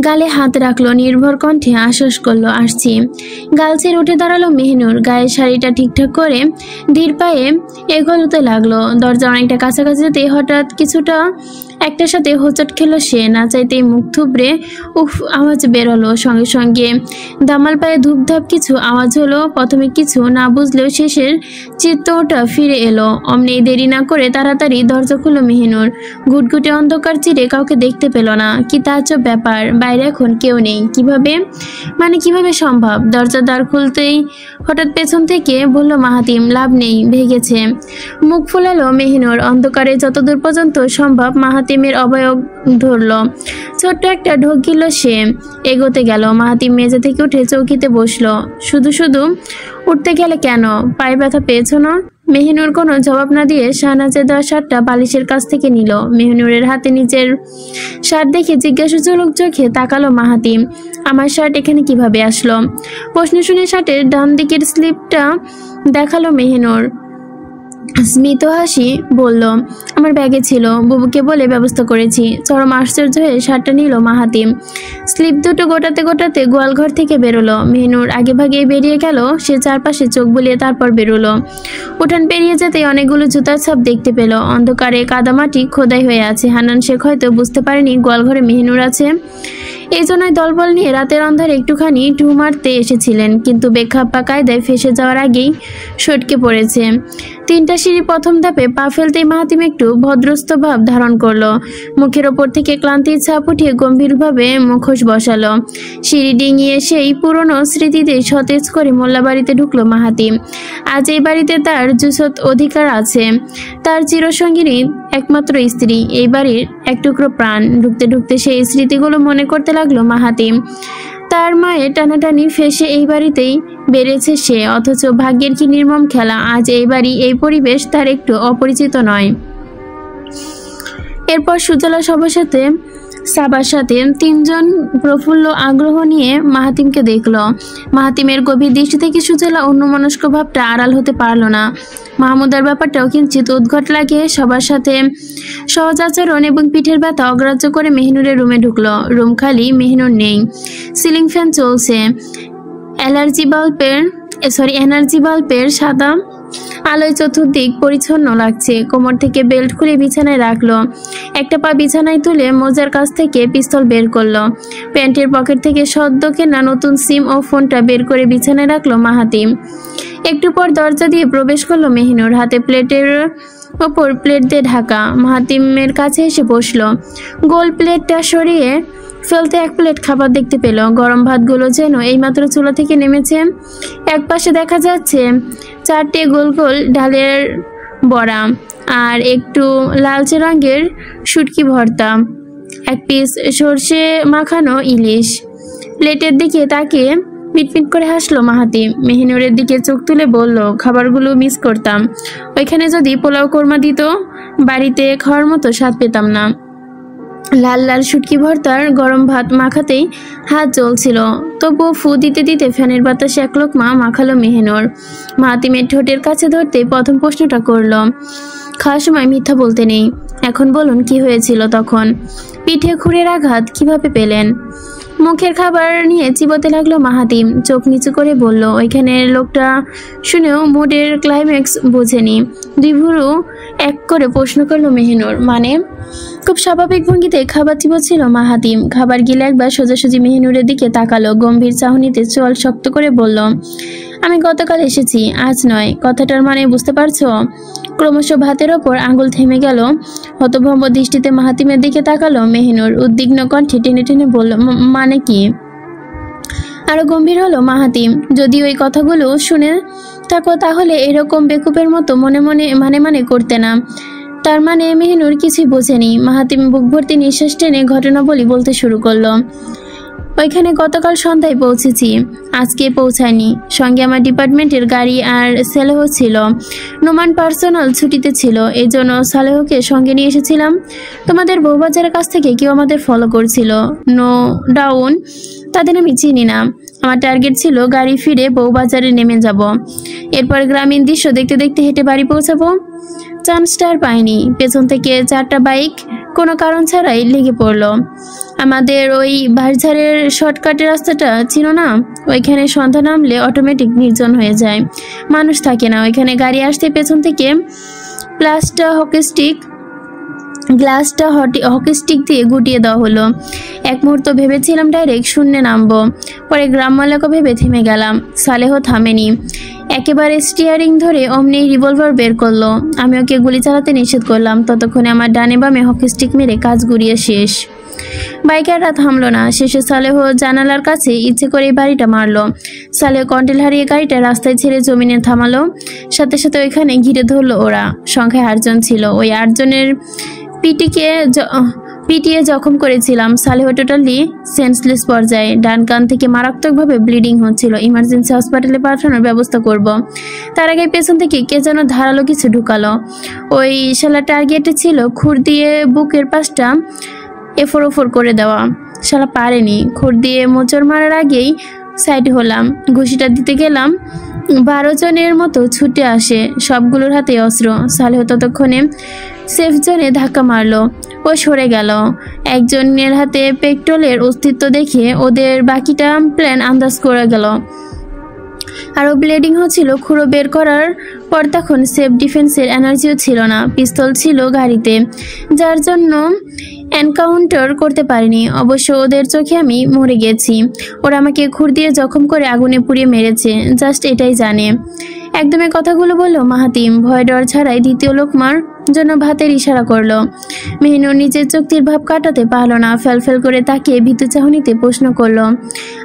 গালে হাত রাখলো, নির্ভর কণ্ঠে আশ্বাস করলো, আসছি। গাল ছেড়ে উঠে দাঁড়ালো মেহিনুর। গায়ের শাড়িটা ঠিকঠাক করে ধীর পায়ে এগোতে লাগলো। দরজা অনেকটা কাছাকাছি যেতে হঠাৎ কিছুটা একটার সাথে হোঁচট খেলো সে। না চাইতেই মুখ থুবড়ে উফ আওয়াজ বেরোলো। সঙ্গে সঙ্গে দামাল পায়ে ধূপধাপ কিছু আওয়াজ হলো। প্রথমে কিছু না বুঝলেও শেষের চিত্তটা ফিরে এলো। অমনি দেরি না করে তাড়াতাড়ি দরজা খুললো মেহিনুর। ঘুটঘুটে অন্ধকার চিরে কাউকে দেখতে পেল না। কি তাজ্জব ব্যাপার, বাইরে এখন কেউ নেই। কিভাবে সম্ভব? দরজা দ্বার খুলতেই হঠাৎ পেছন থেকে বলল মাহাতিম, লাভ নেই, ভেগেছে। মুখ ফুলালো মেহিনুর। অন্ধকারে যতদূর পর্যন্ত সম্ভব মাহাতিম মাহাতিমের অবয়ব ধরল। ছোট্ট একটা ঢোক গিলল সে। এগোতে গেল। মাহাতিম মেঝে থেকে উঠে চৌকিতে বসলো। শুধু শুধু উঠতে গেলে কেন? পায়ে ব্যথা পেয়েছো না? মেহিনুর কোনো জবাব না দিয়ে শাহনাজের দেওয়া শার্টটা বালিশের কাছ থেকে নিল। মেহিনুরের হাতে নিজের শার্ট দেখে জিজ্ঞাসাজনক চোখে তাকালো মাহাতিম। আমার শার্ট এখানে কিভাবে আসলো? প্রশ্ন শুনে শার্টের ডান দিকের স্লিপটা দেখালো মেহিনুর। স্মিত হাসি বলল, আমার ব্যাগে ছিল, বুবুকে বলে ব্যবস্থা করেছি। চরম আশ্চর্য হয়ে শার্টটা নিল মাহাতিম। স্লিপ দুটো গোটাতে গোটাতে গোয়ালঘর থেকে বেরোলো। মেহনুর আগে ভাগে বেরিয়ে গেল। সে চারপাশে চোখ বুলিয়ে তারপর বেরোলো। উঠান পেরিয়ে যেতে অনেকগুলো জুতার ছাপ দেখতে পেল। অন্ধকারে কাদামাটি খোদাই হয়ে আছে। হান্নান শেখ হয়তো বুঝতে পারেনি গোয়ালঘরে মেহনুর আছে। এই জন্যই দলবল নিয়ে রাতের অন্ধারে একটুখানি ঢু মারতে এসেছিলেন, কিন্তু বেখাপ্পা কায়দায় ফেসে যাওয়ার আগেই সটকে পড়েছে। 3টা সিঁড়ি প্রথম ধাপে পা ফেলতেই মাহাতিম একটু ভদ্রস্থ ভাব ধারণ করলো। মুখের ওপর থেকে ক্লান্তির ছাপ উঠিয়ে গম্ভীরভাবে মুখোশ বসালো। সিঁড়ি ডিঙিয়ে সেই পুরনো স্মৃতিতে সতেজ করে মোল্লাবাড়িতে ঢুকলো মাহাতিম। আজ এই বাড়িতে তার যুসত অধিকার আছে। তার চিরসঙ্গিনী একমাত্র স্ত্রী, এই বাড়ির এক টুকরো প্রাণ। ঢুকতে ঢুকতে সেই স্মৃতিগুলো মনে করতে লাগলো মাহাতিম। তার মায়ের টানাটানি ফেসে এই বাড়িতেই বেড়েছে সে, অথচ ভাগ্যের কি নির্মম খেলা, আজ এই বাড়ি, এই পরিবেশ তার একটু অপরিচিত নয়। এরপর সুজলা সবার সাথে সাবার সাথে 3জন প্রফুল্ল আগ্রহ নিয়ে মাহাতিমকে দেখল। মাহাতিমের গভীর দৃষ্টি থেকে সুজলা অন্যমনস্ক ভাবটা আড়াল হতে পারল না। মাহমুদার ব্যাপারটাও কিঞ্চিত উদ্ঘট লাগে। সবার সাথে সহজ আচরণ এবং পিঠের ব্যথা অগ্রাহ্য করে মেহনুরের রুমে ঢুকলো। রুম খালি, মেহনুর নেই। সিলিং ফ্যান চলছে। এনার্জি বাল্বের সাদা আলোয় চতুর্দিক পরিচ্ছন্ন লাগছে। কোমর থেকে বেল্ট খুলে বিছানায় রাখলো। একটা পা বিছানায় তুলে মোজার কাছ থেকে পিস্তল বের করলো। প্যান্টের পকেট থেকে সদ্য কেনা নতুন সিম ও ফোনটা বের করে বিছানায় রাখলো মাহাতিম। একটু পর দরজা দিয়ে প্রবেশ করলো মেহিনুর। হাতে প্লেটের ওপর প্লেট দিয়ে ঢাকা। মাহাতিমের কাছে এসে বসলো। গোল প্লেটটা সরিয়ে ফেলতে এক প্লেট খাবার দেখতে পেল। গরম ভাতগুলো যেন এইমাত্র চুলা থেকে নেমেছে। এক পাশে দেখা যাচ্ছে 4টে গোল গোল ডালের বড়া আর একটু লালচে রঙের শুটকি ভর্তা, এক পিস সর্ষে মাখানো ইলিশ। প্লেটের দিকে তাকিয়ে মিটমিট করে হাসলো মাহাতিম। মেহিনুরের দিকে চোখ তুলে বলল, খাবারগুলো মিস করতাম। ওইখানে যদি পোলাও কোরমা দিত, বাড়িতে খাওয়ার মতো স্বাদ পেতাম না। লাল লাল শুটকি ভর্তার গরম ভাত মাখাতেই হাত জ্বলছিল। তবুও ফু দিতে দিতে ফ্যানের বাতাসে এক লোকমা মাখালো মেহিনুর। মাহাতিমের ঠোঁটের কাছে ধরতেই প্রথম প্রশ্নটা করলো, খাওয়ার সময় মিথ্যা বলতে নেই। এখন বলুন, কি হয়েছিল তখন? পিঠে খুঁড়ের আঘাত কিভাবে পেলেন? মুখের খাবার নিয়ে চিবোতে লাগলো মাহাতিম। চোখ নিচু করে বলল, ওইখানের লোকটা শুনেও মুডের ক্লাইম্যাক্স বোঝেনি। 2 ভুরু এক করে প্রশ্ন করলো মেহিনুর। মানে? খুব স্বাভাবিক ভঙ্গিতে খাবার চিবোচ্ছিল মাহাতিম। খাবার গিলে একবার সোজাসুজি মেহিনুরের দিকে তাকালো। গম্ভীর চাহনিতে চোয়াল শক্ত করে বলল, আমি গতকাল এসেছি, আজ নয়। কথাটার মানে বুঝতে পারছো? ক্রমশ ভাতের ওপর আঙুল থেমে গেল। হতভম্ব দৃষ্টিতে মাহাতিমের দিকে তাকালো মেহিনুর। উদ্বিগ্ন কণ্ঠে টেনে টেনে বলল, মানে কি? আরো গম্ভীর হলো মাহাতিম। যদি ওই কথাগুলো শুনে থাকো তাহলে এরকম বেকুবের মতো মনে মনে মানে করতে না। তার মানে মেহিনুর কিছুই বোঝেনি। মাহাতিম বুক ভর্তি নিঃশ্বাস টেনে ঘটনাবলী বলতে শুরু করলো। ওইখানে গতকাল সন্ধ্যায় পৌঁছেছি, আজকে পৌঁছায়নি। সঙ্গে আমার ডিপার্টমেন্টের গাড়ি আর সালেহ ছিল। নোমান পার্সোনাল ছুটিতে ছিল, এই জন্য সালেহকে সঙ্গে নিয়ে এসেছিলাম। তোমাদের বউবাজারের কাছ থেকে কেউ আমাদের ফলো করছিল। নো ডাউন, তাদের আমি চিনি না। আমার টার্গেট ছিল গাড়ি ফিরে বউবাজারে নেমে যাব। এরপর গ্রামীণ দৃশ্য দেখতে দেখতে হেঁটে বাড়ি পৌঁছাবো। চান্সটা আর পাইনি। পেছন থেকে 4টা বাইক কোনো কারণ ছাড়াই লেগে পড়লো। আমাদের ওই বাঁশঝাড়ের শর্টকাটের রাস্তাটা ছিল না, ওইখানে সন্ধ্যা নামলে অটোমেটিক নির্জন হয়ে যায়, মানুষ থাকে না। ওইখানে গাড়ি আসতে পেছন থেকে গ্লাসটা হকি স্টিক দিয়ে গুটিয়ে দেওয়া হলো। এক মুহূর্ত ভেবেছিলাম ডাইরেক্ট শূন্যে নামবো, পরে গ্রামমালাকে ভেবে থেমে গেলাম। সালেহ থামেনি, একেবারে স্টিয়ারিং ধরে অমনি রিভলভার বের করলো। আমি ওকে গুলি চালাতে নিষেধ করলাম। ততক্ষণে আমার ডানে বামে হকি স্টিক মেরে কাজ গুড়িয়ে শেষ। বাইকাররা থামলো না। শেষে সালেহ জানালার কাছে ইচ্ছে করে বাড়িটা মারলো। সালেহ কন্ট্রোল হারিয়ে গাড়িটা রাস্তায় ছেড়ে জমিনে থামালো। সাথে সাথে ওইখানে ঘিরে ধরলো ওরা। সংখ্যায় 8 জন ছিল। ওই 8 জনের পিটিয়ে জখম করেছিলাম। সালেহ টোটালি সেন্সলেস পর্যায়ে, ডান কান থেকে মারাত্মকভাবে ব্লিডিং হচ্ছিল। ইমার্জেন্সি হসপিটালে পাঠানোর ব্যবস্থা করব। তার আগে পেছন থেকে কে যেন ধারালো কিছু ঢুকালো। ওই শালা টার্গেটে ছিল খুর দিয়ে বুকের পাশটা এফোর ওফোর করে দেওয়া। শালা পারেনি। খুর দিয়ে মোচড় মারার আগেই সাইড হলাম। ঘুষিটা দিতে গেলাম, 12 জনের মতো ছুটে আসে, সবগুলোর হাতে অস্ত্র। সালেহ ততক্ষণে সেফ জোনে ধাক্কা মারলো, ও সরে গেল। একজনের হাতে পেট্রোলের অস্তিত্ব দেখে ওদের বাকিটা প্ল্যান আন্দাজ করে গেল। আরও ব্লিডিং হচ্ছিল। খুঁড়ো বের করার পর তখন সেফ ডিফেন্সের এনার্জিও ছিল না। পিস্তল ছিল গাড়িতে, যার জন্য এনকাউন্টার করতে পারিনি। অবশ্য ওদের চোখে আমি মরে গেছি। ওরা আমাকে খুর দিয়ে জখম করে আগুনে পুড়িয়ে মেরেছে, জাস্ট এটাই জানে। একদমই কথাগুলো বলল মাহাতিম, ভয় ডর ছাড়াই। দ্বিতীয় লোকমার জন্য ভাতের ইশারা করলো। মেহনুর নিজের চোখের ভাব কাটাতে পারল না, ফেল করে তাকিয়ে ভীতু চাহনিতে প্রশ্ন করলো,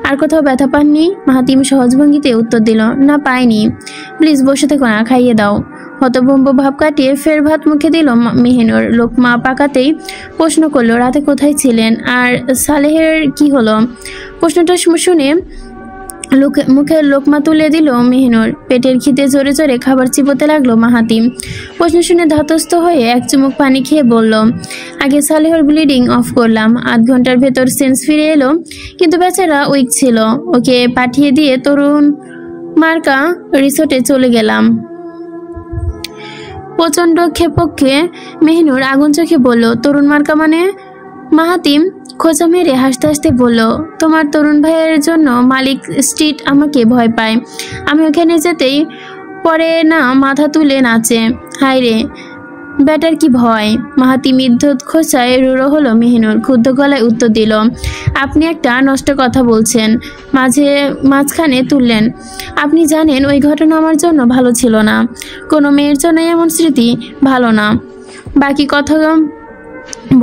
আর কোথাও ব্যথা পাননি? মাহাতিম সহজ ভঙ্গিতে উত্তর দিল, না পাইনি। প্লিজ বসে থেকো না, খাইয়ে দাও। হতভম্ব ভাব কাটিয়ে ফের ভাত মুখে দিল মেহনুর। লোকমা পাকাতেই প্রশ্ন করলো, রাতে কোথায় ছিলেন? আর সালেহের কি হলো? প্রশ্নটা শুনে মুখে লোকমা তুলে দিল মেহনুর। পেটের খিদে জোরে জোরে খাবার চিবোতে লাগলো মাহাতিম। প্রশ্ন শুনে ধাতস্থ হয়ে এক চুমুক পানি খেয়ে বলল, আগে সালেহর ব্লিডিং অফ করলাম। 8 ঘন্টার ভেতর সেন্স ফিরে এলো, কিন্তু বেচারা উইক ছিল। ওকে পাঠিয়ে দিয়ে তরুণ মার্কা রিসোর্টে চলে গেলাম। প্রচণ্ড ক্ষেপকে মেহনুর আগুন চোখে বলল, তরুণ মার্কা মানে? মাহাতিম খোঁচা মেরে হাসতে হাসতে বলল, তোমার তরুণ ভাইয়ের জন্য মালিক স্ট্রিট আমাকে ভয় পায়। আমি ওখানে যেতেই পরে না মাথা তুলে নাচে। হায় রে, ব্যাটার কি ভয়? মাহাতিম ইদ্ধত খোঁচায় রুড়ো হলো মেহনুর। ক্ষুদ্র গলায় উত্তর দিল, আপনি একটা নষ্ট কথা বলছেন। মাঝখানে তুললেন, আপনি জানেন ওই ঘটনা আমার জন্য ভালো ছিল না। কোনো মেয়ের জন্য এমন স্মৃতি ভালো না। বাকি কথা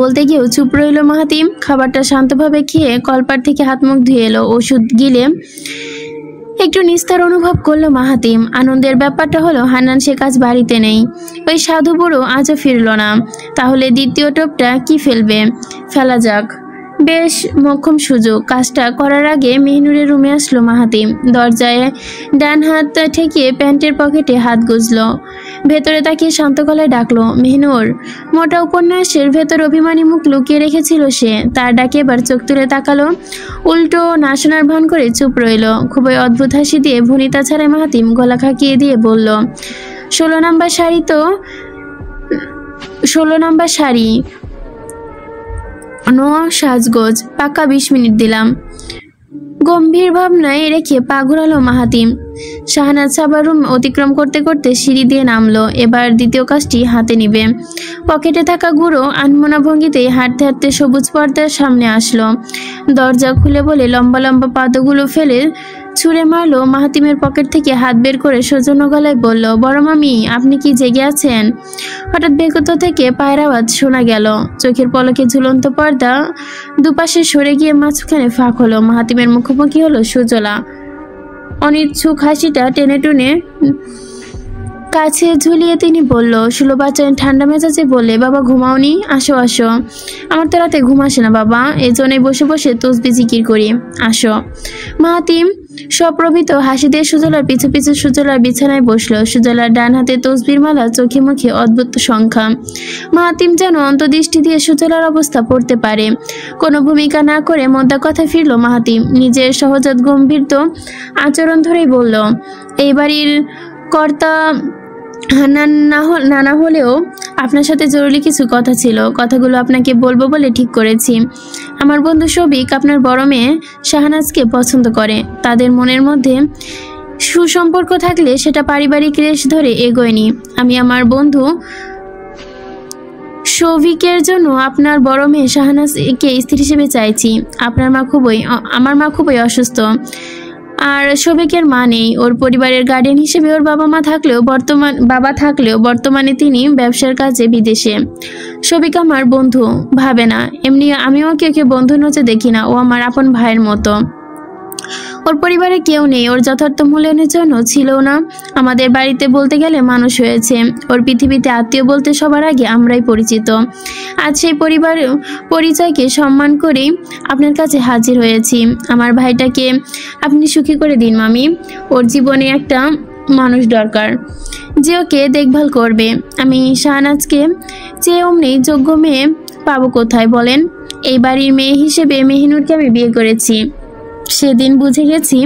বলতে গিয়েও চুপ রইল মাহাতিম। খাবারটা শান্তভাবে খেয়ে কলপার থেকে হাত মুখ ধুয়ে এলো। ওষুধ গিলে একটু নিস্তার অনুভব করলো মাহাতিম। আনন্দের ব্যাপারটা হলো হান্নান সে কাজ বাড়িতে নেই। ওই সাধু বুড়ো আজও ফিরল না। তাহলে দ্বিতীয় টোপটা কি ফেলা যাক, বেশ মোক্ষম সুযোগ। কাজটা করার আগে মেহনুরের রুমে আসলো মাহাতিম। দরজায় ডান হাত ঠেকিয়ে প্যান্টের পকেটে হাত গুজলো। ভেতরে তাকিয়ে শান্ত গলায় ডাকলো, মেহনুর। মোটা উপন্যাসের ভেতর অভিমানী মুখ লুকিয়ে রেখেছিল সে। তার ডাকে এবার চোখ তুলে তাকালো। উল্টো না শোনার ভান করে চুপ রইল। খুবই অদ্ভুত হাসি দিয়ে ভনিতা ছাড়াই মাহাতিম গলা খাকিয়ে দিয়ে বলল, 16 নাম্বার শাড়ি, নো সাজগোজ, পাক্কা 20 মিনিট দিলাম। গম্ভীর ভাবনায় রেখে পা ঘুরালো মাহাতিম। শাহনাজ সাবার রুম অতিক্রম করতে করতে সিঁড়ি দিয়ে নামলো। এবার দ্বিতীয় কাজটি হাতে নিবে। পকেটে থাকা গুঁড়ো আনমনা ভঙ্গিতেই হাঁটতে হাঁটতে সবুজ পর্দার সামনে আসলো। দরজা খুলে বলে লম্বা লম্বা পাতাগুলো ফেলে ছুঁড়ে মারলো। মাহাতিমের পকেট থেকে হাত বের করে সৌজন্য গলায় বলল, বড় মামি, আপনি কি জেগে আছেন? হঠাৎ বেকুতো থেকে পায়ের আওয়াজ শোনা গেল। চোখের পলকে ঝুলন্ত পর্দা দুপাশে সরে গিয়ে মাঝখানে ফাঁক হলো। মাহাতিমের মুখোমুখি হলো সুজলা। অনিচ্ছুক হাসিটা টেনে টুনে কাছে ঝুলিয়ে তিনি বলল, সুলভাচরণ ঠান্ডা মেজাজে বলে, বাবা ঘুমাওনি? আসো আসো। আমার তো রাতে ঘুম আসে না বাবা, এই জন্যই বসে বসে তসবি জিকির করি, আসো। মাহাতিম সপ্রভিত হাসি দিয়ে সুজলার পিছু পিছু সুজলার বিছানায় বসলো। সুজলার ডান হাতে তসবির মালা, চোখে মুখে অদ্ভুত সংখ্যা। মাহাতিম যেন অন্তদৃষ্টি দিয়ে সুজলার অবস্থা পড়তে পারে। কোনো ভূমিকা না করে মোদ্দা কথা ফিরল মাহাতিম। নিজের সহজাত গম্ভীর আচরণ ধরেই বলল, এই বাড়ির কর্তা নানা হলেও আপনার সাথে জরুরি কিছু কথা ছিল। কথাগুলো আপনাকে বলবো বলে ঠিক করেছি। আমার বন্ধু শফিক আপনার বড় মেয়ে শাহনাজকে পছন্দ করে। তাদের মনের মধ্যে সুসম্পর্ক থাকলে সেটা পারিবারিক রেশ ধরে এগোয়নি। আমি আমার বন্ধু শফিকের জন্য আপনার বড় মেয়ে শাহনাজকে স্ত্রী হিসেবে চাইছি। আমার মা খুবই অসুস্থ, আর শফিকের মা নেই। ওর পরিবারের গার্ডিয়ান হিসেবে ওর বাবা থাকলেও বর্তমানে তিনি ব্যবসার কাজে বিদেশে। শফিক আমার বন্ধু ভাবে না, এমনি আমি ওকে বন্ধু নজরে দেখি না। ও আমার আপন ভাইয়ের মতো। ওর পরিবারে কেউ নেই, ওর যথার্থ মূল্যায়নের জন্য ছিল না। আমাদের বাড়িতে বলতে গেলে মানুষ হয়েছে। ওর পৃথিবীতে আত্মীয় বলতে সবার আগে আমরাই পরিচিত। আজ সেই পরিচয়কে সম্মান করেই আপনার কাছে হাজির হয়েছি। আমার ভাইটাকে আপনি সুখী করে দিন মামি। ওর জীবনে একটা মানুষ দরকার যে ওকে দেখভাল করবে। আমি শাহনাজকে চেয়ে অমনি যোগ্য মেয়ে পাবো কোথায় বলেন? এই বাড়ির মেয়ে হিসেবে মেহিনুরকে আমি বিয়ে করেছি। সেদিন বুঝে গেছি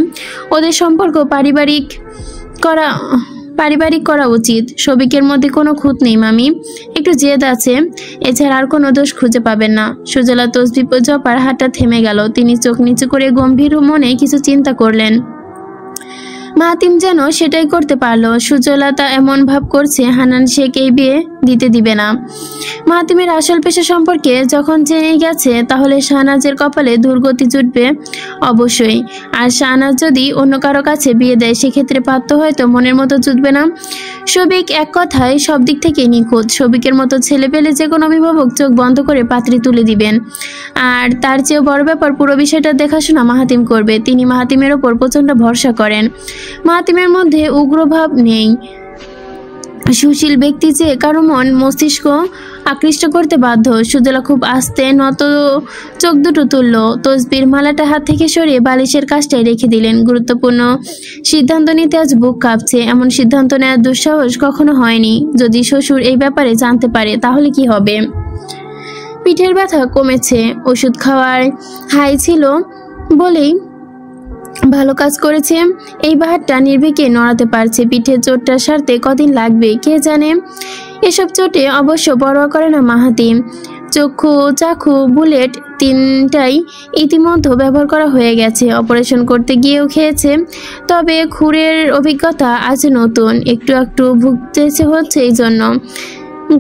ওদের সম্পর্ক পারিবারিক করা উচিত। সবিকের মধ্যে কোনো খুঁত নেই মামি, একটু জেদ আছে, এছাড়া আর কোনো দোষ খুঁজে পাবেন না। সুজলা তসবি জপার হাতটা থেমে গেল। তিনি চোখ নিচু করে গম্ভীর মনে কিছু চিন্তা করলেন। মাহাতিম যেন সেটাই করতে পারলো। সুজলতা এমন ভাব করছে হানান শেখ এই বিয়ে দিতে দিবে না। মাহাতিমের আসল পেশা সম্পর্কে যখন জেনে গেছে, তাহলে শাহনাজের কপালে দুর্গতি জুটবে অবশ্যই। আর শাহনাজ যদি অন্য কারো কাছে বিয়ে দেয়, সেক্ষেত্রে পাত্র হয়তো মনের মতো জুটবে না। সবিক এক কথায় সব দিক থেকে নিখুঁত। সবিকের মতো ছেলে পেলে যে কোনো অভিভাবক চোখ বন্ধ করে পাত্রী তুলে দিবেন। আর তার চেয়েও বড় ব্যাপার, পুরো বিষয়টা দেখাশোনা মাহাতিম করবে। তিনি মাহাতিমের ওপর প্রচণ্ড ভরসা করেন। মাহাতিমের মধ্যে উগ্রভাব নেই। সুশীল ব্যক্তি যে কারো মন মস্তিষ্ক আকৃষ্ট করতে বাধ্য। সুজলা খুব আস্তে নত চোখ দুটো তুলল। তসবির মালাটা হাত থেকে সরিয়ে বালিশের কাজটায় রেখে দিলেন। গুরুত্বপূর্ণ সিদ্ধান্ত নিতে আজ বুক কাঁপছে। এমন সিদ্ধান্ত নেওয়ার দুঃসাহস কখনো হয়নি। যদি শ্বশুর এই ব্যাপারে জানতে পারে, তাহলে কি হবে? পিঠের ব্যথা কমেছে, ওষুধ খাওয়ার হাই ছিল বলেই ভালো কাজ করেছে। এই বাহারটা নির্ভীকে নড়াতে পারছে। পিঠের চোটটা সারতে কদিন লাগবে কে জানে। এসব চোটে অবশ্য পরোয়া করে না মাহাতিম। চাকু বুলেট তিনটাই ইতিমধ্যে ব্যবহার করা হয়ে গেছে। অপারেশন করতে গিয়েও খেয়েছে। তবে খুরের অভিজ্ঞতা আজ নতুন, একটু একটু ভুগতেছে হচ্ছে। এই জন্য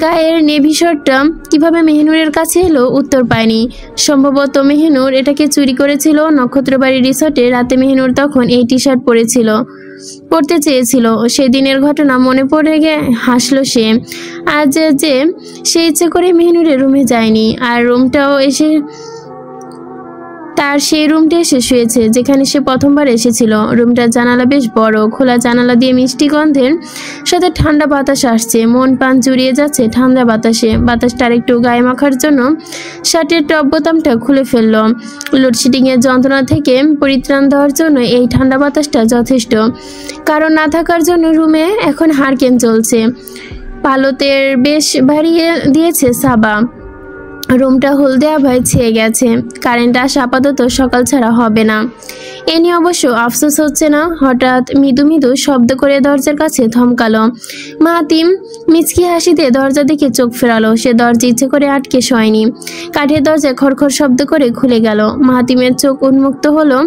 গায়ের নেভিশটটা কিভাবে মেহিনুরের কাছে এলো উত্তর পায়নি। সম্ভবত মেহিনুর এটাকে চুরি করেছিল। নক্ষত্রবাড়ি রিসর্টে রাতে মেহিনুর তখন এই টি শার্ট পরতে চেয়েছিল। সেদিনের ঘটনা মনে পড়ে হাসলো সে। আজ যে সে ইচ্ছে করে মেহিনুরের রুমে যায়নি, আর তার সেই রুমটা এসে শুয়েছে যেখানে সে প্রথমবার এসেছিল। রুমটার জানালা বেশ বড়। খোলা জানালা দিয়ে মিষ্টি গন্ধের সাথে ঠান্ডা বাতাস আসছে। মন প্রাণ জুড়িয়ে যাচ্ছে ঠান্ডা বাতাসে। বাতাসটা আরেকটু গায়ে মাখার জন্য শার্টের টপ বোতামটা খুলে ফেলল। লোডশেডিংয়ের যন্ত্রণা থেকে পরিত্রাণ দেওয়ার জন্য এই ঠান্ডা বাতাসটা যথেষ্ট। কারণ না থাকার জন্য রুমে এখন হারকেন চলছে। পালতের বেশ বাড়িয়ে দিয়েছে সাবা। রুমটা হলদে আভায় ছেয়ে গেছে। কারেন্ট আসা আপাতত সকাল ছাড়া হবে না। এ নিয়ে অবশ্য আফসোস হচ্ছে না। হঠাৎ মৃদু মৃদু শব্দ করে দরজার কাছে থমকালো। মাহাতিম মিচকি হাসিতে দরজা দিকে চোখ ফেরালো। সে দরজা ইচ্ছে করে আটকে শোয়নি। কাঠের দরজা খড়খড় শব্দ করে খুলে গেল। মাহাতিমের চোখ উন্মুক্ত হলো।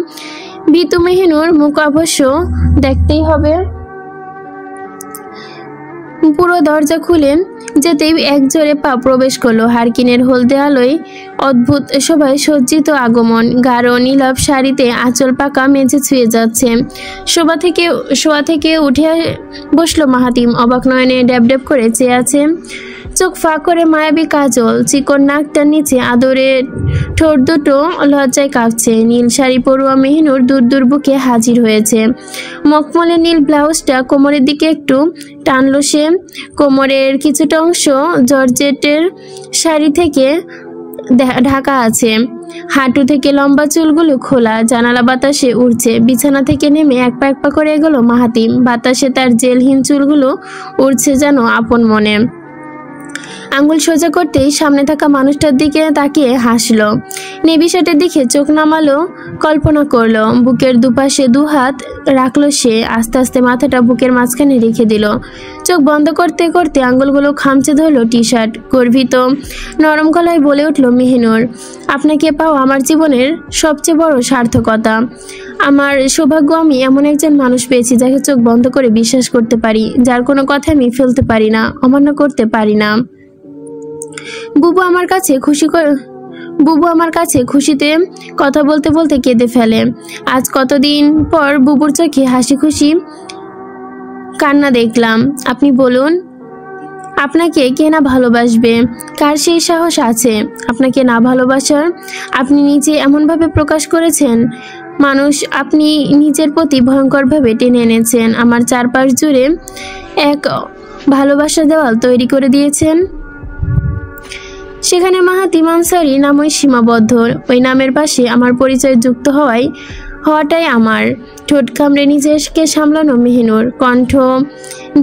ভীতু মেহিনুর মুখ অবশ্য দেখতেই হবে। পুরো দরজা খুলে যেতেই একজোরে পা প্রবেশ করলো। হারকিনের হলদে আলোয় অদ্ভুত সবাই সজ্জিত আগমন। গাঢ় নীলাভ শাড়িতে আঁচল পাকা মেঝে ছুঁয়ে যাচ্ছে। শোয়া থেকে উঠে বসলো মাহাতিম। অবাক নয়নে ড্যাব ড্যাব করে চেয়ে আছে। চোখ ফাঁক করে মায়াবী কাজল। চিকন নাকটার নিচে আদরে ঠোঁট দুটো লজ্জায় কাঁপছে। নীল শাড়ি পরুয়া মেহিনুর দূর দূর বুকে হাজির হয়েছে। মখমলের নীল ব্লাউজটা কোমরের দিকে একটু টানলো সে। কোমরের কিছুটা অংশ জর্জেটের শাড়ি থেকে ঢাকা আছে। হাঁটু থেকে লম্বা চুলগুলো খোলা। জানালা বাতাসে উড়ছে। বিছানা থেকে নেমে এক পা করে এগোলো মাহাতিম। বাতাসে তার জেলহীন চুলগুলো উড়ছে যেন আপন মনে। আঙ্গুল সোজা করতেই সামনে থাকা মানুষটার দিকে তাকিয়ে হাসলো। নেভিশটের দিকে চোখ নামালো। কল্পনা করলো। বুকের দুপাশে দুহাত রাখলো সে। আস্তে আস্তে মাথাটা বুকের মাঝখানে রেখে দিল। চোখ বন্ধ করতে করতে আঙ্গুলগুলো খামচে ধরলো টি শার্ট। গর্বিত নরম গলায় বলে উঠল মেহিনুর, আপনাকে পাওয়া আমার জীবনের সবচেয়ে বড় সার্থকতা। আমার সৌভাগ্য আমি এমন একজন মানুষ পেয়েছি যাকে চোখ বন্ধ করে বিশ্বাস করতে পারি, যার কোনো কথা আমি ফেলতে পারি না, অমান্য করতে পারি না। বুবু আমার কাছে খুশিতে কথা বলতে বলতে কেঁদে ফেলে। আজ কতদিন পর বুবুর চোখে হাসি খুশি কান্না দেখলাম। আপনি বলুন, আপনাকে কে না ভালোবাসবে? কার সেই সাহস আছে আপনাকে না ভালোবাসার? আপনি নিজে এমনভাবে প্রকাশ করেছেন মানুষ আপনি নিজের প্রতি ভয়ঙ্করভাবে টেনে এনেছেন। আমার চারপাশ জুড়ে এক ভালোবাসা দেওয়াল তৈরি করে দিয়েছেন। সেখানে মাহাতিম আনসারী নামই সীমাবদ্ধ। ওই নামের পাশে আমার পরিচয় যুক্ত হওয়াটাই আমার। ঠোঁট কামড়ে নিজেকে সামলানো মেহিনুর, কণ্ঠ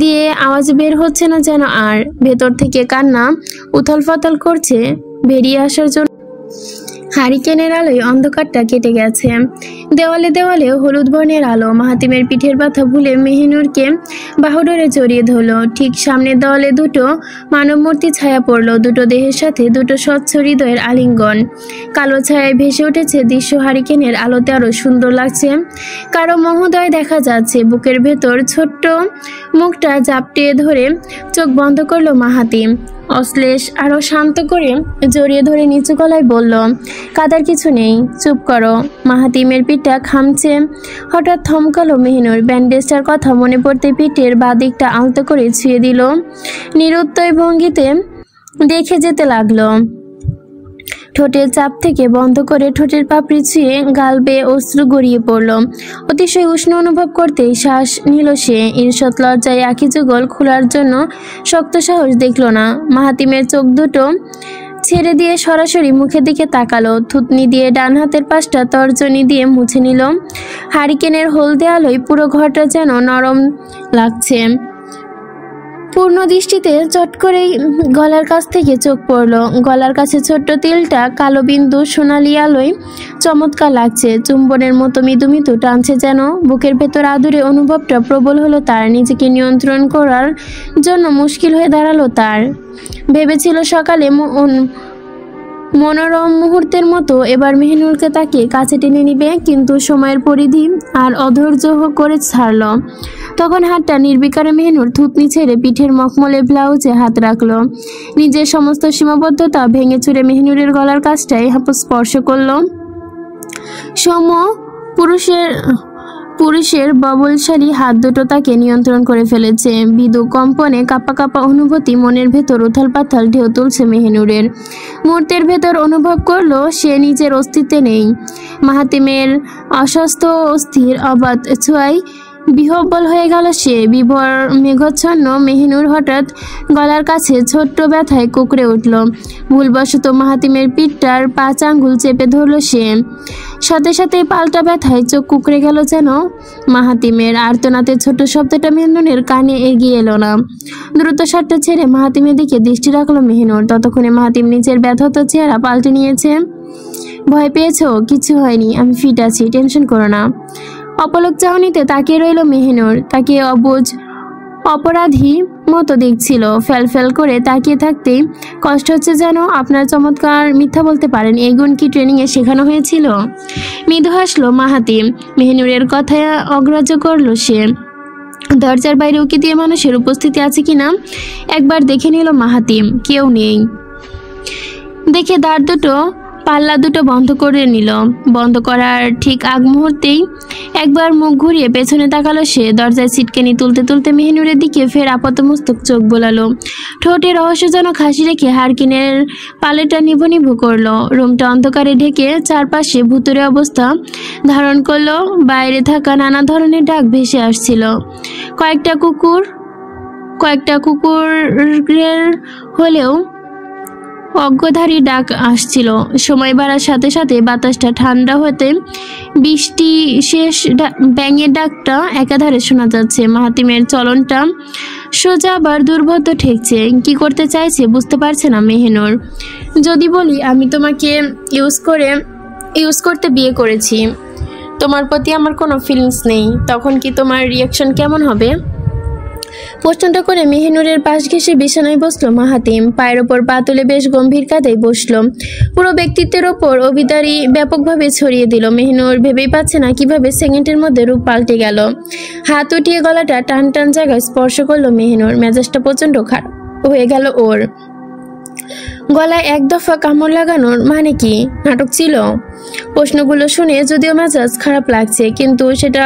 দিয়ে আওয়াজ বের হচ্ছে না যেন, আর ভেতর থেকে কান্না উথল পাথল করছে বেরিয়ে আসার জন্য। হারিকেনের আলোয় অন্ধকারটা কেটে গেছে। দেওয়ালে দেওয়ালে হলুদ বর্ণের আলো। মাহাতিমের পিঠের ব্যথা ভুলে মেহিনুরকে বাহুডোরে জড়িয়ে ধরলো। ঠিক সামনের দেওয়ালে দুটো মানব মূর্তি ছায়া পড়লো, দুটো দেহের সাথে দুটো স্বচ্ছ হৃদয়ের আলিঙ্গন। কালো ছায়ায় ভেসে উঠেছে দৃশ্য। হারিকেনের আলোতে আরো সুন্দর লাগছে। কারো মহোদয় দেখা যাচ্ছে। বুকের ভেতর ছোট্ট মুখটা জাপটে ধরে চোখ বন্ধ করলো মাহাতিম। অশ্লেষ আরো শান্ত করে জড়িয়ে ধরে নিচু গলায় বলল, কাদার কিছু নেই, চুপ করো। মাহাতিমের পিঠটা খামছে। হঠাৎ থমকালো মেহিনুর। ব্যান্ডেজটার কথা মনে পড়তে পিঠের বাদিকটা আলতো করে ছুঁয়ে দিল। নিরুত্তর ভঙ্গিতে দেখে যেতে লাগলো। ঠোঁটের চাপ থেকে বন্ধ করে ঠোঁটের পাপড়ি ছুঁয়ে গাল বেয়ে অশ্রু গড়িয়ে পড়ল। অতিশয় উষ্ণ অনুভব করতেই শ্বাস নিল সে। ঈর্ষৎ লজ্জায় আখি যুগল খোলার জন্য শক্ত সাহস দেখল না। মাহাতিমের চোখ দুটো ছেড়ে দিয়ে সরাসরি মুখের দিকে তাকালো। থুতনি দিয়ে ডান হাতের পাশটা তর্জনী দিয়ে মুছে নিল। হারিকেনের হলদে আলোয় পুরো ঘরটা যেন নরম লাগছে। পূর্ণ দৃষ্টিতে চট করেই গলার কাছ থেকে চোখ পড়ল। গলার কাছে ছোট্ট তিলটা কালো বিন্দু সোনালি আলোয় চমৎকার লাগছে। চুম্বনের মতো মৃদু মৃদু টানছে যেন। বুকের ভেতর আদুরে অনুভবটা প্রবল হলো তার। নিজেকে নিয়ন্ত্রণ করার জন্য মুশকিল হয়ে দাঁড়ালো তার। ভেবেছিল সকালে মনোরম মুহূর্তের মতো এবার মেহিনুরকে তাকে কাছে টেনে নিবে, কিন্তু সময়ের পরিধি আর অধৈর্য করে ছাড়ল। তখন হাতটা নির্বিকারে মেহিনুর থুতনি ছেড়ে পিঠের মখমলে ব্লাউজে হাত রাখলো। নিজের সমস্ত সীমাবদ্ধতা ভেঙে চুরে মেহিনুরের গলার কাছটায় স্পর্শ করলো। পুরুষের ববলশালী হাত দুটো তাকে নিয়ন্ত্রণ করে ফেলেছে। মৃদু কম্পনে কাঁপা কাঁপা অনুভূতি মনের ভেতর উথাল পাথাল ঢেউ তুলছে মেহিনুরের। মুহূর্তের ভেতর অনুভব করলো সে নিজের অস্তিত্বে নেই। মাহাতিমের অস্বাস্থ্য অস্থির অবাধ ছোঁয়ায় বিহ্বল হয়ে গেল সে। বিভোর মেঘচ্ছন্ন মেহিনুর হঠাৎ গলার কাছে ছোট্ট ব্যথায় কুঁকড়ে উঠল। ভুলবশত মাহাতিমের পিঠটার 5 আঙ্গুল চেপে ধরল সে। সাথে সাথে পাল্টা ব্যথায় চোখ কুঁকড়ে গেল যেন। মাহাতিমের আর্তনাদের ছোট শব্দটা মেহিনুরের কানে এগিয়ে এলো না। দ্রুত সারটা ছেড়ে মাহাতিমের দিকে দৃষ্টি রাখলো মেহিনুর। ততক্ষণে মাহাতিম নিজের ব্যথত চেহারা পাল্টে নিয়েছে। ভয় পেয়েছো? কিছু হয়নি, আমি ফিট আছি, টেনশন করো না। অপলক চাহনিতে তাকিয়ে রইল মেহিনুর। তাকে অবুঝ অপরাধী মতো দেখছিল। ফ্যাল করে তাকিয়ে থাকতেই কষ্ট হচ্ছে যেন। আপনার চমৎকার মিথ্যা বলতে পারেন, এই গুণ কি ট্রেনিংয়ে শেখানো হয়েছিল? মৃদু হাসলো মাহাতিম। মেহিনুরের কথা অগ্রাহ্য করলো সে। দরজার বাইরে উকি দিয়ে মানুষের উপস্থিতি আছে কিনা একবার দেখে নিল মাহাতিম। কেউ নেই দেখে পাল্লা দুটো বন্ধ করে নিল। বন্ধ করার ঠিক আগ মুহূর্তেই একবার মুখ ঘুরিয়ে পেছনে তাকালো সে। দরজায় ছিটকেনি তুলতে তুলতে মেহিনুরের দিকে ফের আপাতমস্তক চোখ বোলালো। ঠোঁটে রহস্যজনক হাসি রেখে হারকিনের পালেটা নিভু নিভু করলো। রুমটা অন্ধকারে ঢেকে চারপাশে ভুতুরে অবস্থা ধারণ করলো। বাইরে থাকা নানা ধরনের ডাক ভেসে আসছিল। কয়েকটা কুকুরের হলেও অজ্ঞধারী ডাক আসছিল। সময় বাড়ার সাথে সাথে বাতাসটা ঠান্ডা হতে বৃষ্টি শেষ ব্যাঙের ডাকটা একাধারে শোনা যাচ্ছে। মাহাতিমের চলনটা সোজা আবার দুর্বোধ্য ঠেকছে। কি করতে চাইছে বুঝতে পারছে না মেহিনুর। যদি বলি আমি তোমাকে ইউজ করতে বিয়ে করেছি, তোমার প্রতি আমার কোনো ফিলিংস নেই, তখন কি তোমার রিয়াকশন কেমন হবে? প্রশ্নটা করে মেহিনুরের পাশ ঘেঁষে বিছানায় বসলো মাহাতিম। পায়ের ওপর পা তুলে বেশ গম্ভীর কাঁধে বসলো। পুরো ব্যক্তিত্বের ওপর অবিদারি ব্যাপকভাবে ছড়িয়ে দিল। মেহিনুর ভেবেই পাচ্ছে না কিভাবে সেকেন্ডের মধ্যে রূপ পাল্টে গেল। হাত উঠিয়ে গলাটা টান টান জায়গায় স্পর্শ করলো মেহিনুর। মেজাজটা প্রচণ্ড খারাপ হয়ে গেল ওর। গলায় এক দফা কামড় লাগানোর মানে কি? নাটক ছিল? প্রশ্নগুলো শুনে যদিও মেজাজ খারাপ লাগছে, কিন্তু সেটা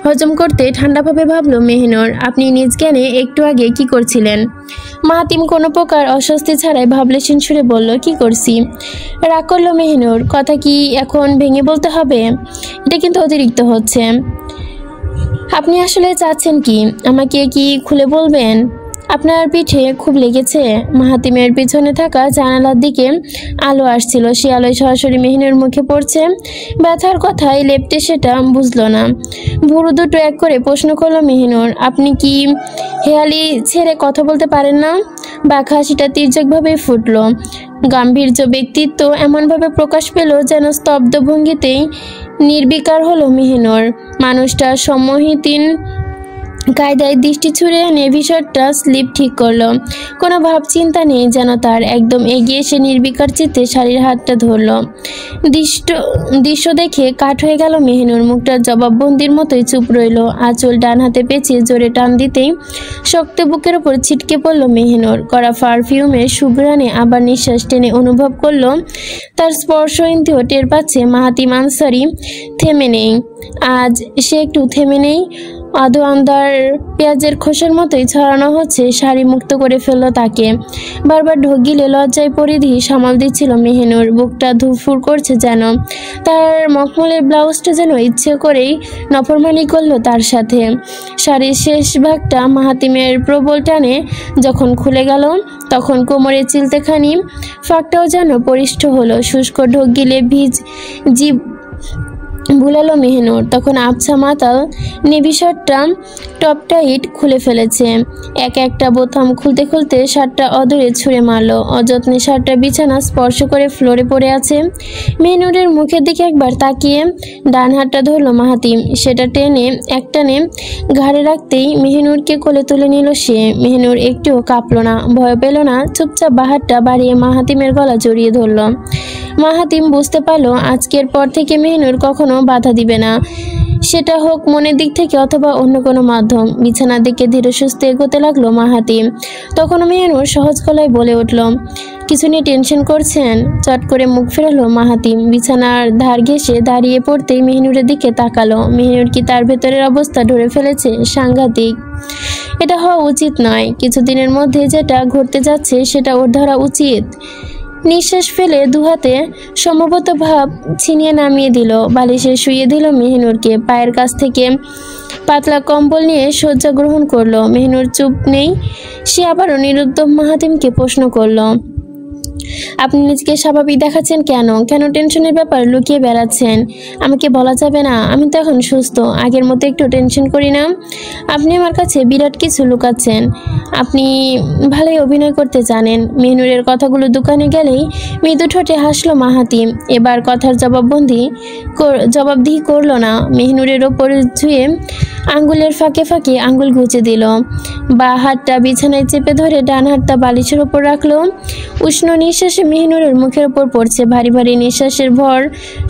হজম করতে ঠান্ডাভাবে ভাবল মেহিনুর। আপনি নিজ জ্ঞানে একটু আগে কি করছিলেন? মাহাতিম কোনো প্রকার অস্বস্তি ছাড়াই ভাবলেশীন সুরে বলল, কি করছি? রাগ করলো মেহিনুর। কথা কি এখন ভেঙে বলতে হবে? এটা কিন্তু অতিরিক্ত হচ্ছে। আপনি আসলে চাচ্ছেন কি? আমাকে কি খুলে বলবেন? আপনার পিঠে খুব লেগেছে? মাহাতিমের পিছনে থাকা জানালার দিকে আলো আসছিল, সে আলোয় সরাসরি মেহিনুর মুখে পড়ছে। ব্যথার কথায় লেপ্টে সেটা বুঝলো না। ভুরু দুটো এক করে প্রশ্ন করলো মেহিনুর, আপনি কি হেয়ালি ছেড়ে কথা বলতে পারেন না? বাঁকা হাসিটা তীর্যকভাবে ফুটলো। গাম্ভীর্য ব্যক্তিত্ব এমনভাবে প্রকাশ পেল যেন স্তব্ধ ভঙ্গিতেই নির্বিকার হলো মেহিনুর। মানুষটা সম্মোহিতীন কায়দায় দৃষ্টি ছুড়ে এনে ভিসরটা স্লিপ ঠিক করলো। কোনো ভাব চিন্তা নেই যেন তার। একদম এগিয়ে এসে নির্বিকার চিত্তে শাড়ির হাতটা ধরল। দৃশ্য দেখে কাঠ হয়ে গেল মেহিনুর। মুখটা জবাববন্দির মতোই চুপ রইল। আঁচল ডান হাতে পেঁচিয়ে জোরে টান দিতেই শক্ত বুকের ওপর ছিটকে পড়ল মেহিনুর। কড়া পারফিউমের সুঘ্রাণে আবার নিঃশ্বাস টেনে অনুভব করল তার স্পর্শ ইন্দ্রিয় টের পাচ্ছে মাহাতিম আনসারি থেমে নেই। আজ সে একটু থেমে নেই। আধো আন্দার পেঁয়াজের খোসার মতোই ছড়ানো হচ্ছে। শাড়ি মুক্ত করে ফেলল তাকে। বারবার ঢোক গিলে লজ্জায় পরিধি সামাল দিচ্ছিল মেহিনুর। বুকটা ধুফুর করছে যেন। তার মখমলের ব্লাউজটা যেন ইচ্ছে করেই নফরমানি করলো তার সাথে। শাড়ির শেষ ভাগটা মাহাতিমের প্রবল টানে যখন খুলে গেল, তখন কোমরে চিলতেখানি ফাঁকটাও যেন পরিষ্ঠ হলো। শুষ্ক ঢোক গিলে ভিজ জীব ভুলালো মেহিনুর। তখন আবছা মাতাল নেভি শার্টটা টপ টাইট খুলে ফেলেছে। একটা বোতাম খুলতে খুলতে শার্টটা অদূরে ছুঁড়ে মারল। অযত্নে শার্টটা বিছানা স্পর্শ করে ফ্লোরে পড়ে আছে। মেহিনুরের মুখের দিকে একবার তাকিয়ে ডান হাতটা ধরলো মাহাতিম। সেটা টেনে একটানে ঘাড়ে রাখতেই মেহিনুরকে কোলে তুলে নিল সে। মেহিনুর একটুও কাঁপলো না, ভয় পেল না। চুপচাপ বাহাতটা বাড়িয়ে মাহাতিমের গলা জড়িয়ে ধরল। মাহাতিম বুঝতে পারলো আজকের পর থেকে মেহিনুর কখনো বাধা দিবে না, সেটা হোক মনের দিক থেকে অথবা অন্য কোনো মাধ্যম। বিছানার দিকে ধীরে সুস্থে এগোতে লাগলো মাহাতিম। তখন মেহিনুর সহজ গলায় বলে উঠল, কিছু নিয়ে টেনশন করছেন? চট করে মুখ ফেরালো মাহাতিম। বিছানার ধার ঘেঁষে দাঁড়িয়ে পড়তেই মেহিনুরের দিকে তাকালো। মেহিনুর কি তার ভেতরের অবস্থা ধরে ফেলেছে? সাংঘাতিক। এটা হওয়া উচিত নয়। কিছুদিনের মধ্যে যেটা ঘটতে যাচ্ছে সেটা ওর ধরা উচিত। নিঃশ্বাস ফেলে দুহাতে সম্ভবত ভাব ছিনিয়ে নামিয়ে দিল। বালিশে শুইয়ে দিল মেহিনুরকে। পায়ের কাছ থেকে পাতলা কম্বল নিয়ে শয্যা গ্রহণ করলো। মেহিনুর চুপ নেই। সে আবারও নিরুদ্যোগ মাহাতিমকে প্রশ্ন করলো, আপনি নিজেকে স্বাভাবিক দেখাচ্ছেন কেন? কেন টেনশনের ব্যাপার লুকিয়ে বেড়াচ্ছেন? আমাকে বলা যাবে না? আমি তো এখন সুস্থ, আগের মতো একটু টেনশন করি না। আপনি আমার কাছে বিরাট কিছু লুকাচ্ছেন। আপনি ভালোই অভিনয় করতে জানেন। মেহনুরের কথাগুলো দোকানে গেলেই মৃদু ঠোঁটে হাসলো মাহাতিম। এবার কথার জবাবদিহি করলো না। মেহনুরের ওপর ছুঁয়ে আঙ্গুলের ফাঁকে ফাঁকে আঙ্গুল গুঁজে দিল। বা হাতটা বিছানায় চেপে ধরে ডান হাতটা বালিশের ওপর রাখলো। উষ্ণ নিঃশ্বাসে মেহনুরের মুখের ওপর পড়ছে। ভারী ভারী নিঃশ্বাসের ভর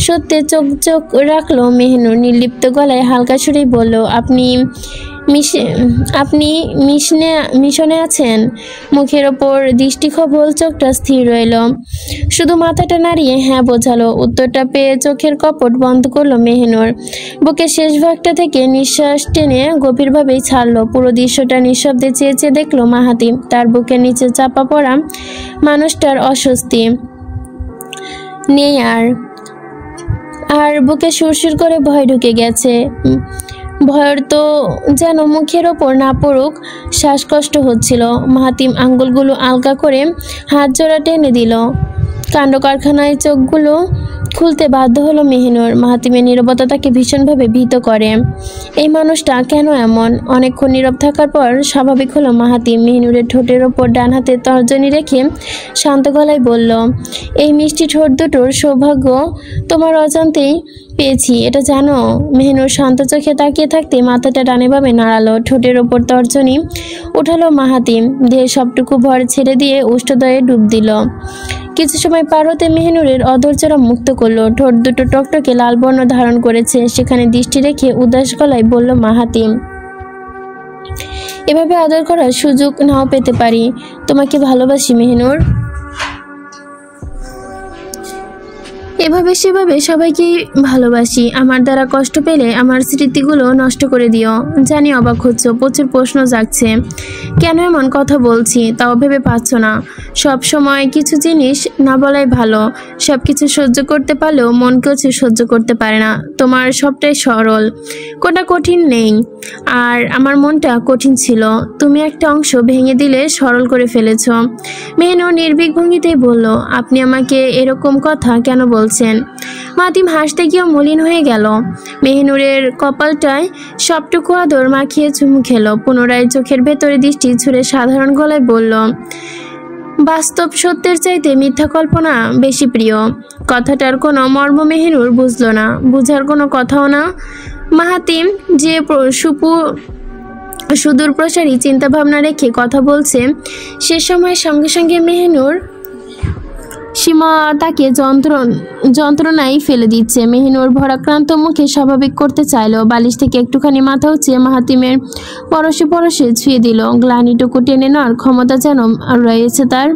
সত্যি চোখ রাখলো মেহনুর। নির্লিপ্ত গলায় হালকা সুরেই বলল, আপনি মিশনে আছেন? মুখের ওপর দৃষ্টি খবল, চোখটা স্থির রইল। শুধু মাথাটা নাড়িয়ে হ্যাঁ বোঝালো। উত্তরটা পেয়ে চোখের কপট বন্ধ করলো মেহনুর। বুকের শেষ ভাগটা থেকে নিঃশ্বাস টেনে গভীরভাবেই ছাড়লো। পুরো দৃশ্যটা নিঃশব্দে চেয়ে চেয়ে দেখলো মাহাতিম। তার বুকের নিচে চাপা পড়া মানুষটার অস্বস্তি নেই আর বুকে সুরসুর করে ভয় ঢুকে গেছে। ভয়ের তো যেন মুখের ওপর না পড়ুক, শ্বাসকষ্ট হচ্ছিল। মাহাতিম আঙ্গুলগুলো আলগা করে হাত জোড়া টেনে দিল। কাণ্ড কারখানায় চোখগুলো খুলতে বাধ্য হলো মেহনুর। মাহাতিমের নীরবতা তাকে ভীষণভাবে ভীত করে। এই মানুষটা কেন এমন? অনেকক্ষণ নীরব থাকার পর স্বাভাবিক হলো মাহাতিম। মেহনুরের ঠোঁটের ওপর ডান হাতে তর্জনী রেখে শান্ত গলায় বলল, এই মিষ্টি ঠোঁট দুটোর সৌভাগ্য তোমার অজান্তেই পেয়েছি, এটা জানো? মেহনুর শান্ত চোখে তাকিয়ে থাকতে মাথাটা ডানে বামে নাড়ালো। ঠোঁটের ওপর তর্জনী উঠালো মাহাতিম। দেহের সবটুকু ভর ছেড়ে দিয়ে উষ্ঠদয়ে ডুব দিল। কিছু সময় পার হতে মেহনুরের অধৈর্যরা মুক্ত করলো। ঠোঁট দুটো টকটকে লাল বর্ণ ধারণ করেছে। সেখানে দৃষ্টি রেখে উদাস গলায় বলল মাহাতিম, এভাবে আদর করার সুযোগ নাও পেতে পারি। তোমাকে ভালোবাসি মেহনুর। এভাবে সেভাবে সবাইকে ভালোবাসি। আমার দ্বারা কষ্ট পেলে আমার স্মৃতিগুলো নষ্ট করে দিও। জানি অবাক হচ্ছ, প্রচুর প্রশ্ন জাগছে, কেন এমন কথা বলছি তাও ভেবে পাচ্ছ না। সব সময় কিছু জিনিস না বলাই ভালো। সব কিছু সহ্য করতে পারলেও মন কিছু সহ্য করতে পারে না। তোমার সবটাই সরল, কোনটা কঠিন নেই। আর আমার মনটা কঠিন ছিল, তুমি একটা অংশ ভেঙে দিলে সরল করে ফেলেছ। মেহনুর নির্ভীক ভঙ্গিতেই বলল, আপনি আমাকে এরকম কথা কেন বলছেন? মাতিম হাসতে গিয়েও মলিন হয়ে গেল। মেহনুরের কপালটায় সবটুকু আদর মাখিয়ে চুমু খেলো। পুনরায় চোখের ভেতরে দৃষ্টি ছুঁড়ে সাধারণ গলায় বলল, বাস্তব সত্যের চাইতে মিথ্যা কল্পনা বেশি প্রিয়। কথাটার কোনো মর্ম মেহনুর বুঝল না, বুঝার কোনো কথাও না। মাহাতিম যে সুদূর প্রসারী চিন্তাভাবনা রেখে কথা বলছে, সে সময়ের সঙ্গে সঙ্গে মেহনুর সীমা তাকে যন্ত্রণায় ফেলে দিচ্ছে। মেহনুর ভরাক্রান্ত মুখে স্বাভাবিক করতে চাইলো। বালিশ থেকে একটুখানি মাথা উঁচিয়ে মাহাতিমের পরশে পরশে ছুঁয়ে দিল। গ্লানিটুকু টেনে নেওয়ার ক্ষমতা যেন রয়েছে তার।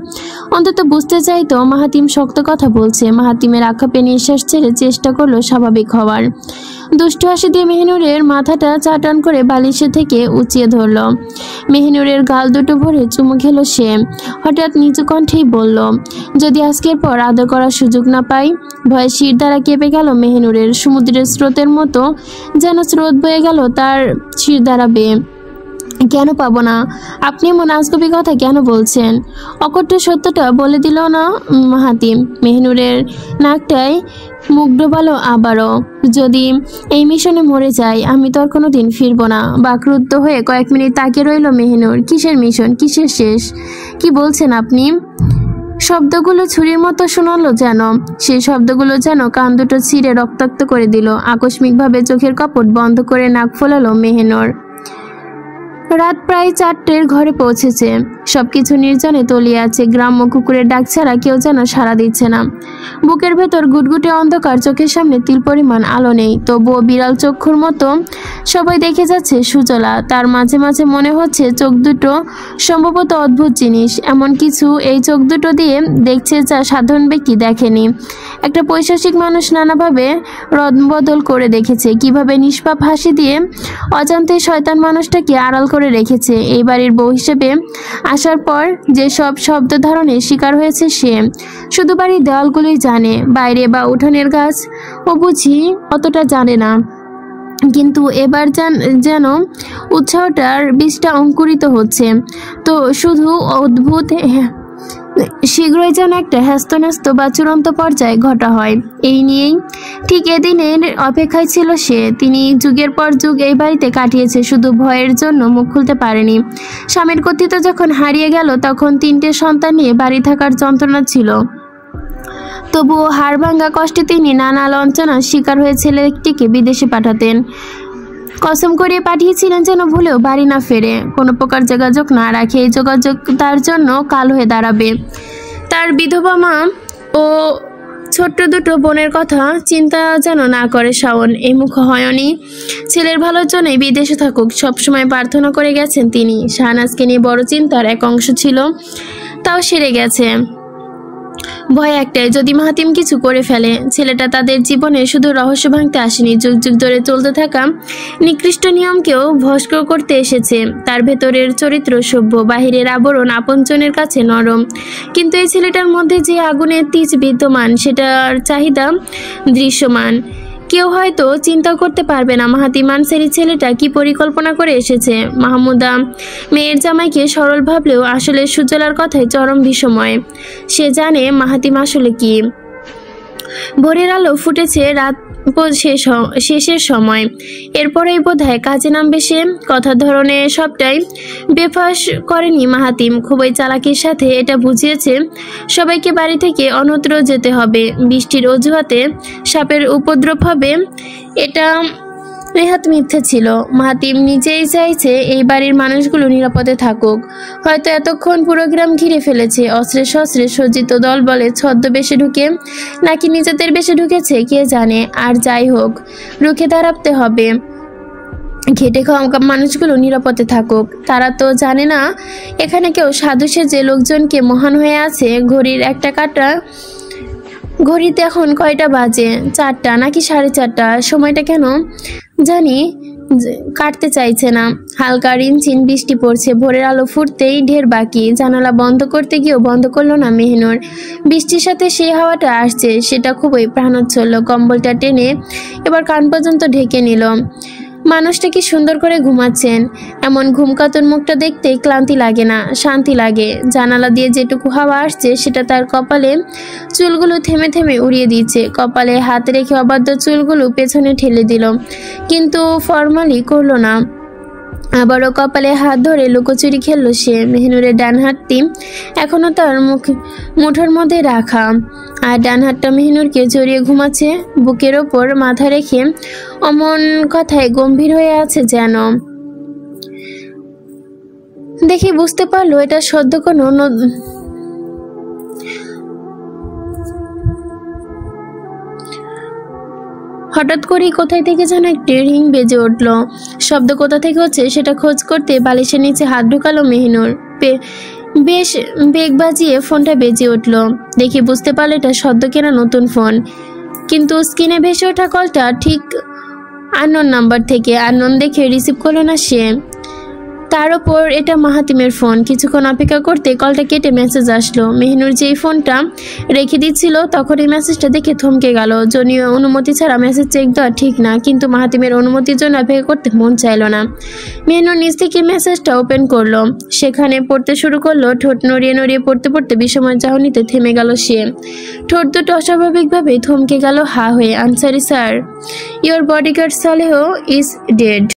অন্তত বুঝতে চাইতো মাহাতিম শক্ত কথা বলছে। মাহাতিমের আক্ষেপে নিঃশ্বাস ছেড়ে চেষ্টা করলো স্বাভাবিক হওয়ার। দুষ্টু হাসি দিয়ে মেহনুরের মাথাটা চাটান করে বালিশে থেকে উঁচিয়ে ধরল। মেহনুরের গাল দুটো ভরে চুমু খেলো সে। হঠাৎ নিচু কণ্ঠেই বলল, যদি আজকের পর আদর করার সুযোগ না পাই। ভয়ে শির দ্বারা কেঁপে গেল মেহনুরের। সমুদ্রের স্রোতের মতো যেন স্রোত বয়ে গেল তার শির দ্বারা বেয়ে। কেন পাবো না? আপনি এমন আজগুবি কথা কেন বলছেন? অকট্য সত্যটা বলে দিল না মাহাতিম। মেহনুরের নাকটায় মুখ ডোবালো আবারও। যদি এই মিশনে মরে যাই আমি তো আর কোনোদিন ফিরবো না। বাকরুদ্ধ হয়ে কয়েক মিনিট তাকিয়ে রইল মেহনুর। কিসের মিশন, কিসের শেষ, কি বলছেন আপনি? শব্দগুলো ছুরির মতো শোনালো যেন। সেই শব্দগুলো যেন কান দুটো ছিঁড়ে রক্তাক্ত করে দিল। আকস্মিকভাবে চোখের কপট বন্ধ করে নাক ফোলালো মেহনুর। রাত প্রায় 4টের ঘরে পৌঁছেছে। সবকিছু নির্জনে তলিয়ে আছে। গ্রাম্য কুকুরের ডাক ছাড়া কেউ যেন সাড়া দিচ্ছে না। বুকের ভেতর গুটগুটে অন্ধকার, চোখের সামনে তিল পরিমাণ আলো নেই। তবুও বিড়াল চক্ষুর মতো সবাই দেখে যাচ্ছে সুজলা। তার মাঝে মাঝে মনে হচ্ছে চোখ দুটো সম্ভবত অদ্ভুত জিনিস, এমন কিছু এই চোখ দুটো দিয়ে দেখছে যা সাধারণ ব্যক্তি দেখেনি। একটা পৈশাচিক মানুষ নানাভাবে রদবদল করে দেখেছে, কিভাবে নিষ্পাপ হাসি দিয়ে অজান্তে শয়তান মানুষটাকে আড়াল করে রেখেছে। এই বাড়ির বউ হিসেবে আসার পর যে সব শব্দ ধারণের শিকার হয়েছে সে শুধু বাড়ির দেওয়ালগুলোই জানে, বাইরে বা উঠানের গাছ ও বুঝি অতটা জানে না। কিন্তু এবার যেন উৎসাহটার বীজটা অঙ্কুরিত হচ্ছে। তো শুধু অদ্ভুত, শীঘ্রই যেন একটা হ্যাস্তন্যস্ত বা চূড়ান্ত পর্যায়ে ঘটা হয়। এই নিয়েই ঠিক এদিনের অপেক্ষায় ছিল সে। তিনি যুগের পর যুগ এই বাড়িতে কাটিয়েছে, শুধু ভয়ের জন্য মুখ খুলতে পারেনি। স্বামীর কর্তৃত্ব যখন হারিয়ে গেল তখন 3টে সন্তান নিয়ে বাড়ি থাকার যন্ত্রণা ছিল। তবুও হাড় ভাঙ্গা কষ্টে তিনি নানা লাঞ্ছনার শিকার হয়ে ছেলে একটিকে বিদেশে পাঠাতেন। কসম করিয়ে পাঠিয়েছিলেন যেন ভুলেও বাড়ি না ফেরে, কোনো প্রকার যোগাযোগ না রাখে। এই যোগাযোগ তার জন্য কাল হয়ে দাঁড়াবে। তার বিধবা মা ও ছোট্ট দুটো বোনের কথা চিন্তা যেন না করে শাওন। এই মুখ হয়নি। ছেলের ভালোর জন্যই বিদেশে থাকুক সবসময় প্রার্থনা করে গেছেন তিনি। শাহনাজকে নিয়ে বড় চিন্তার এক অংশ ছিল, তাও সেরে গেছে। ভয় একটাই, যদি মাহাতিম কিছু করে ফেলে। ছেলেটা তাদের জীবনে শুধু রহস্য ভাঙতে আসেনি, যুগ যুগ ধরে চলতে থাকা নিকৃষ্ট নিয়মকেও ভস্ম করতে এসেছে। তার ভেতরের চরিত্র সভ্য, বাহিরের আবরণ আপনজনের কাছে নরম। কিন্তু এই ছেলেটার মধ্যে যে আগুনের তীজ বিদ্যমান, সেটার চাহিদা দৃশ্যমান। কেউ হয়তো চিন্তাও করতে পারবে না মাহাতিম আনসারি ছেলেটা কি পরিকল্পনা করে এসেছে। মাহমুদা মেয়ের জামাইকে সরল ভাবলেও আসলে সুজলার কথায় চরম বিষময়। সে জানে মাহাতিম আসলে কি। ভোরের আলো ফুটেছে রাত শেষের সময়। এরপরেই বোধহয় কাজে নামবে সে। কথার ধরনে সবটাই বেফাঁস করেনি মাহাতিম। খুবই চালাকির সাথে এটা বুঝিয়েছে সবাইকে বাড়ি থেকে অন্যত্র যেতে হবে। বৃষ্টির অজুহাতে সাপের উপদ্রব হবে, এটা নেহাত মিথ্যে ছিল। মাহাতিম নিজেই চাইছে এই বাড়ির মানুষগুলো নিরাপদে থাকুক। হয়তো এতক্ষণ পুরো গ্রাম ঘিরে ফেলেছে অস্ত্রে শস্ত্রে সজ্জিত দল বলে ছদ্মবেশে ঢুকে, নাকি নিজেদের বেশে ঢুকেছে কে জানে। আর যাই হোক, রুখে দাঁড়াতে হবে। খেটে খাওয়া মানুষগুলো নিরাপদে থাকুক। তারা তো জানে না এখানে কেউ সাধু সেজে লোকজনকে মহান হয়ে আছে। ঘড়ির একটা কাঁটা ঘড়িতে এখন কয়টা বাজে? 4টা নাকি 4:30? সময়টা কেন জানি কাটতে চাইছে না। হালকা রিনচিন বৃষ্টি পড়ছে, ভোরের আলো ফুটতেই ঢের বাকি। জানালা বন্ধ করতে গিয়েও বন্ধ করলো না মেহনুর। বৃষ্টির সাথে সেই হাওয়াটা আসছে, সেটা খুবই প্রাণোচ্ছল। কম্বলটা টেনে এবার কান পর্যন্ত ঢেকে নিল। মানুষটা কি সুন্দর করে ঘুমাচ্ছেন। এমন ঘুমকাতুর মুখটা দেখতেই ক্লান্তি লাগে না, শান্তি লাগে। জানালা দিয়ে যেটুকু হাওয়া আসছে সেটা তার কপালে চুলগুলো থেমে থেমে উড়িয়ে দিচ্ছে। কপালে হাত রেখে অবাধ্য চুলগুলো পেছনে ঠেলে দিল, কিন্তু ফর্মালি করলো না। আবারও কপালে হাত ধরে লুকোচুরি খেলল সে। মেহনুরের ডান হাতটি এখনো তার মুঠোর মধ্যে রাখা, আর ডান হাতটা মেহনুরকে জড়িয়ে ঘুমাচ্ছে, বুকের ওপর মাথা রেখে অমন কথায় গম্ভীর হয়ে আছে যেন। দেখে বুঝতে পারলো এটা সদ্য কোনো হঠাৎ করেই কোথায় থেকে যেন একটি রিং বেজে উঠল। শব্দ কোথা থেকে হচ্ছে সেটা খোঁজ করতে বালিশের নিচে হাত ঢুকালো মেহনুর। বেশ বেগ বাজিয়ে ফোনটা বেজে উঠল। দেখে বুঝতে পারলো এটা সদ্য কেনা নতুন ফোন, কিন্তু স্ক্রিনে ভেসে ওঠা কলটা ঠিক আননোন নাম্বার থেকে। আননোন দেখে রিসিভ করলো না সে। তার ওপর এটা মাহাতিমের ফোন। কিছুক্ষণ অপেক্ষা করতে কলটা কেটে মেসেজ আসলো। মেহনুর যেই ফোনটা রেখে দিচ্ছিল তখন এই মেসেজটা দেখে থমকে গেল। জনীয় অনুমতি ছাড়া মেসেজ চেক দেওয়া ঠিক না, কিন্তু মাহাতিমের অনুমতির জন্য অপেক্ষা করতে মন চাইল না। মেহনুর নিজ থেকে মেসেজটা ওপেন করলো, সেখানে পড়তে শুরু করলো। ঠোঁট নড়িয়ে নড়িয়ে পড়তে পড়তে বিষময় চাহনিতে থেমে গেল সে। ঠোঁট দুটো অস্বাভাবিকভাবে থমকে গেল হা হয়ে। Ansari sir, your bodyguard Saleh is dead.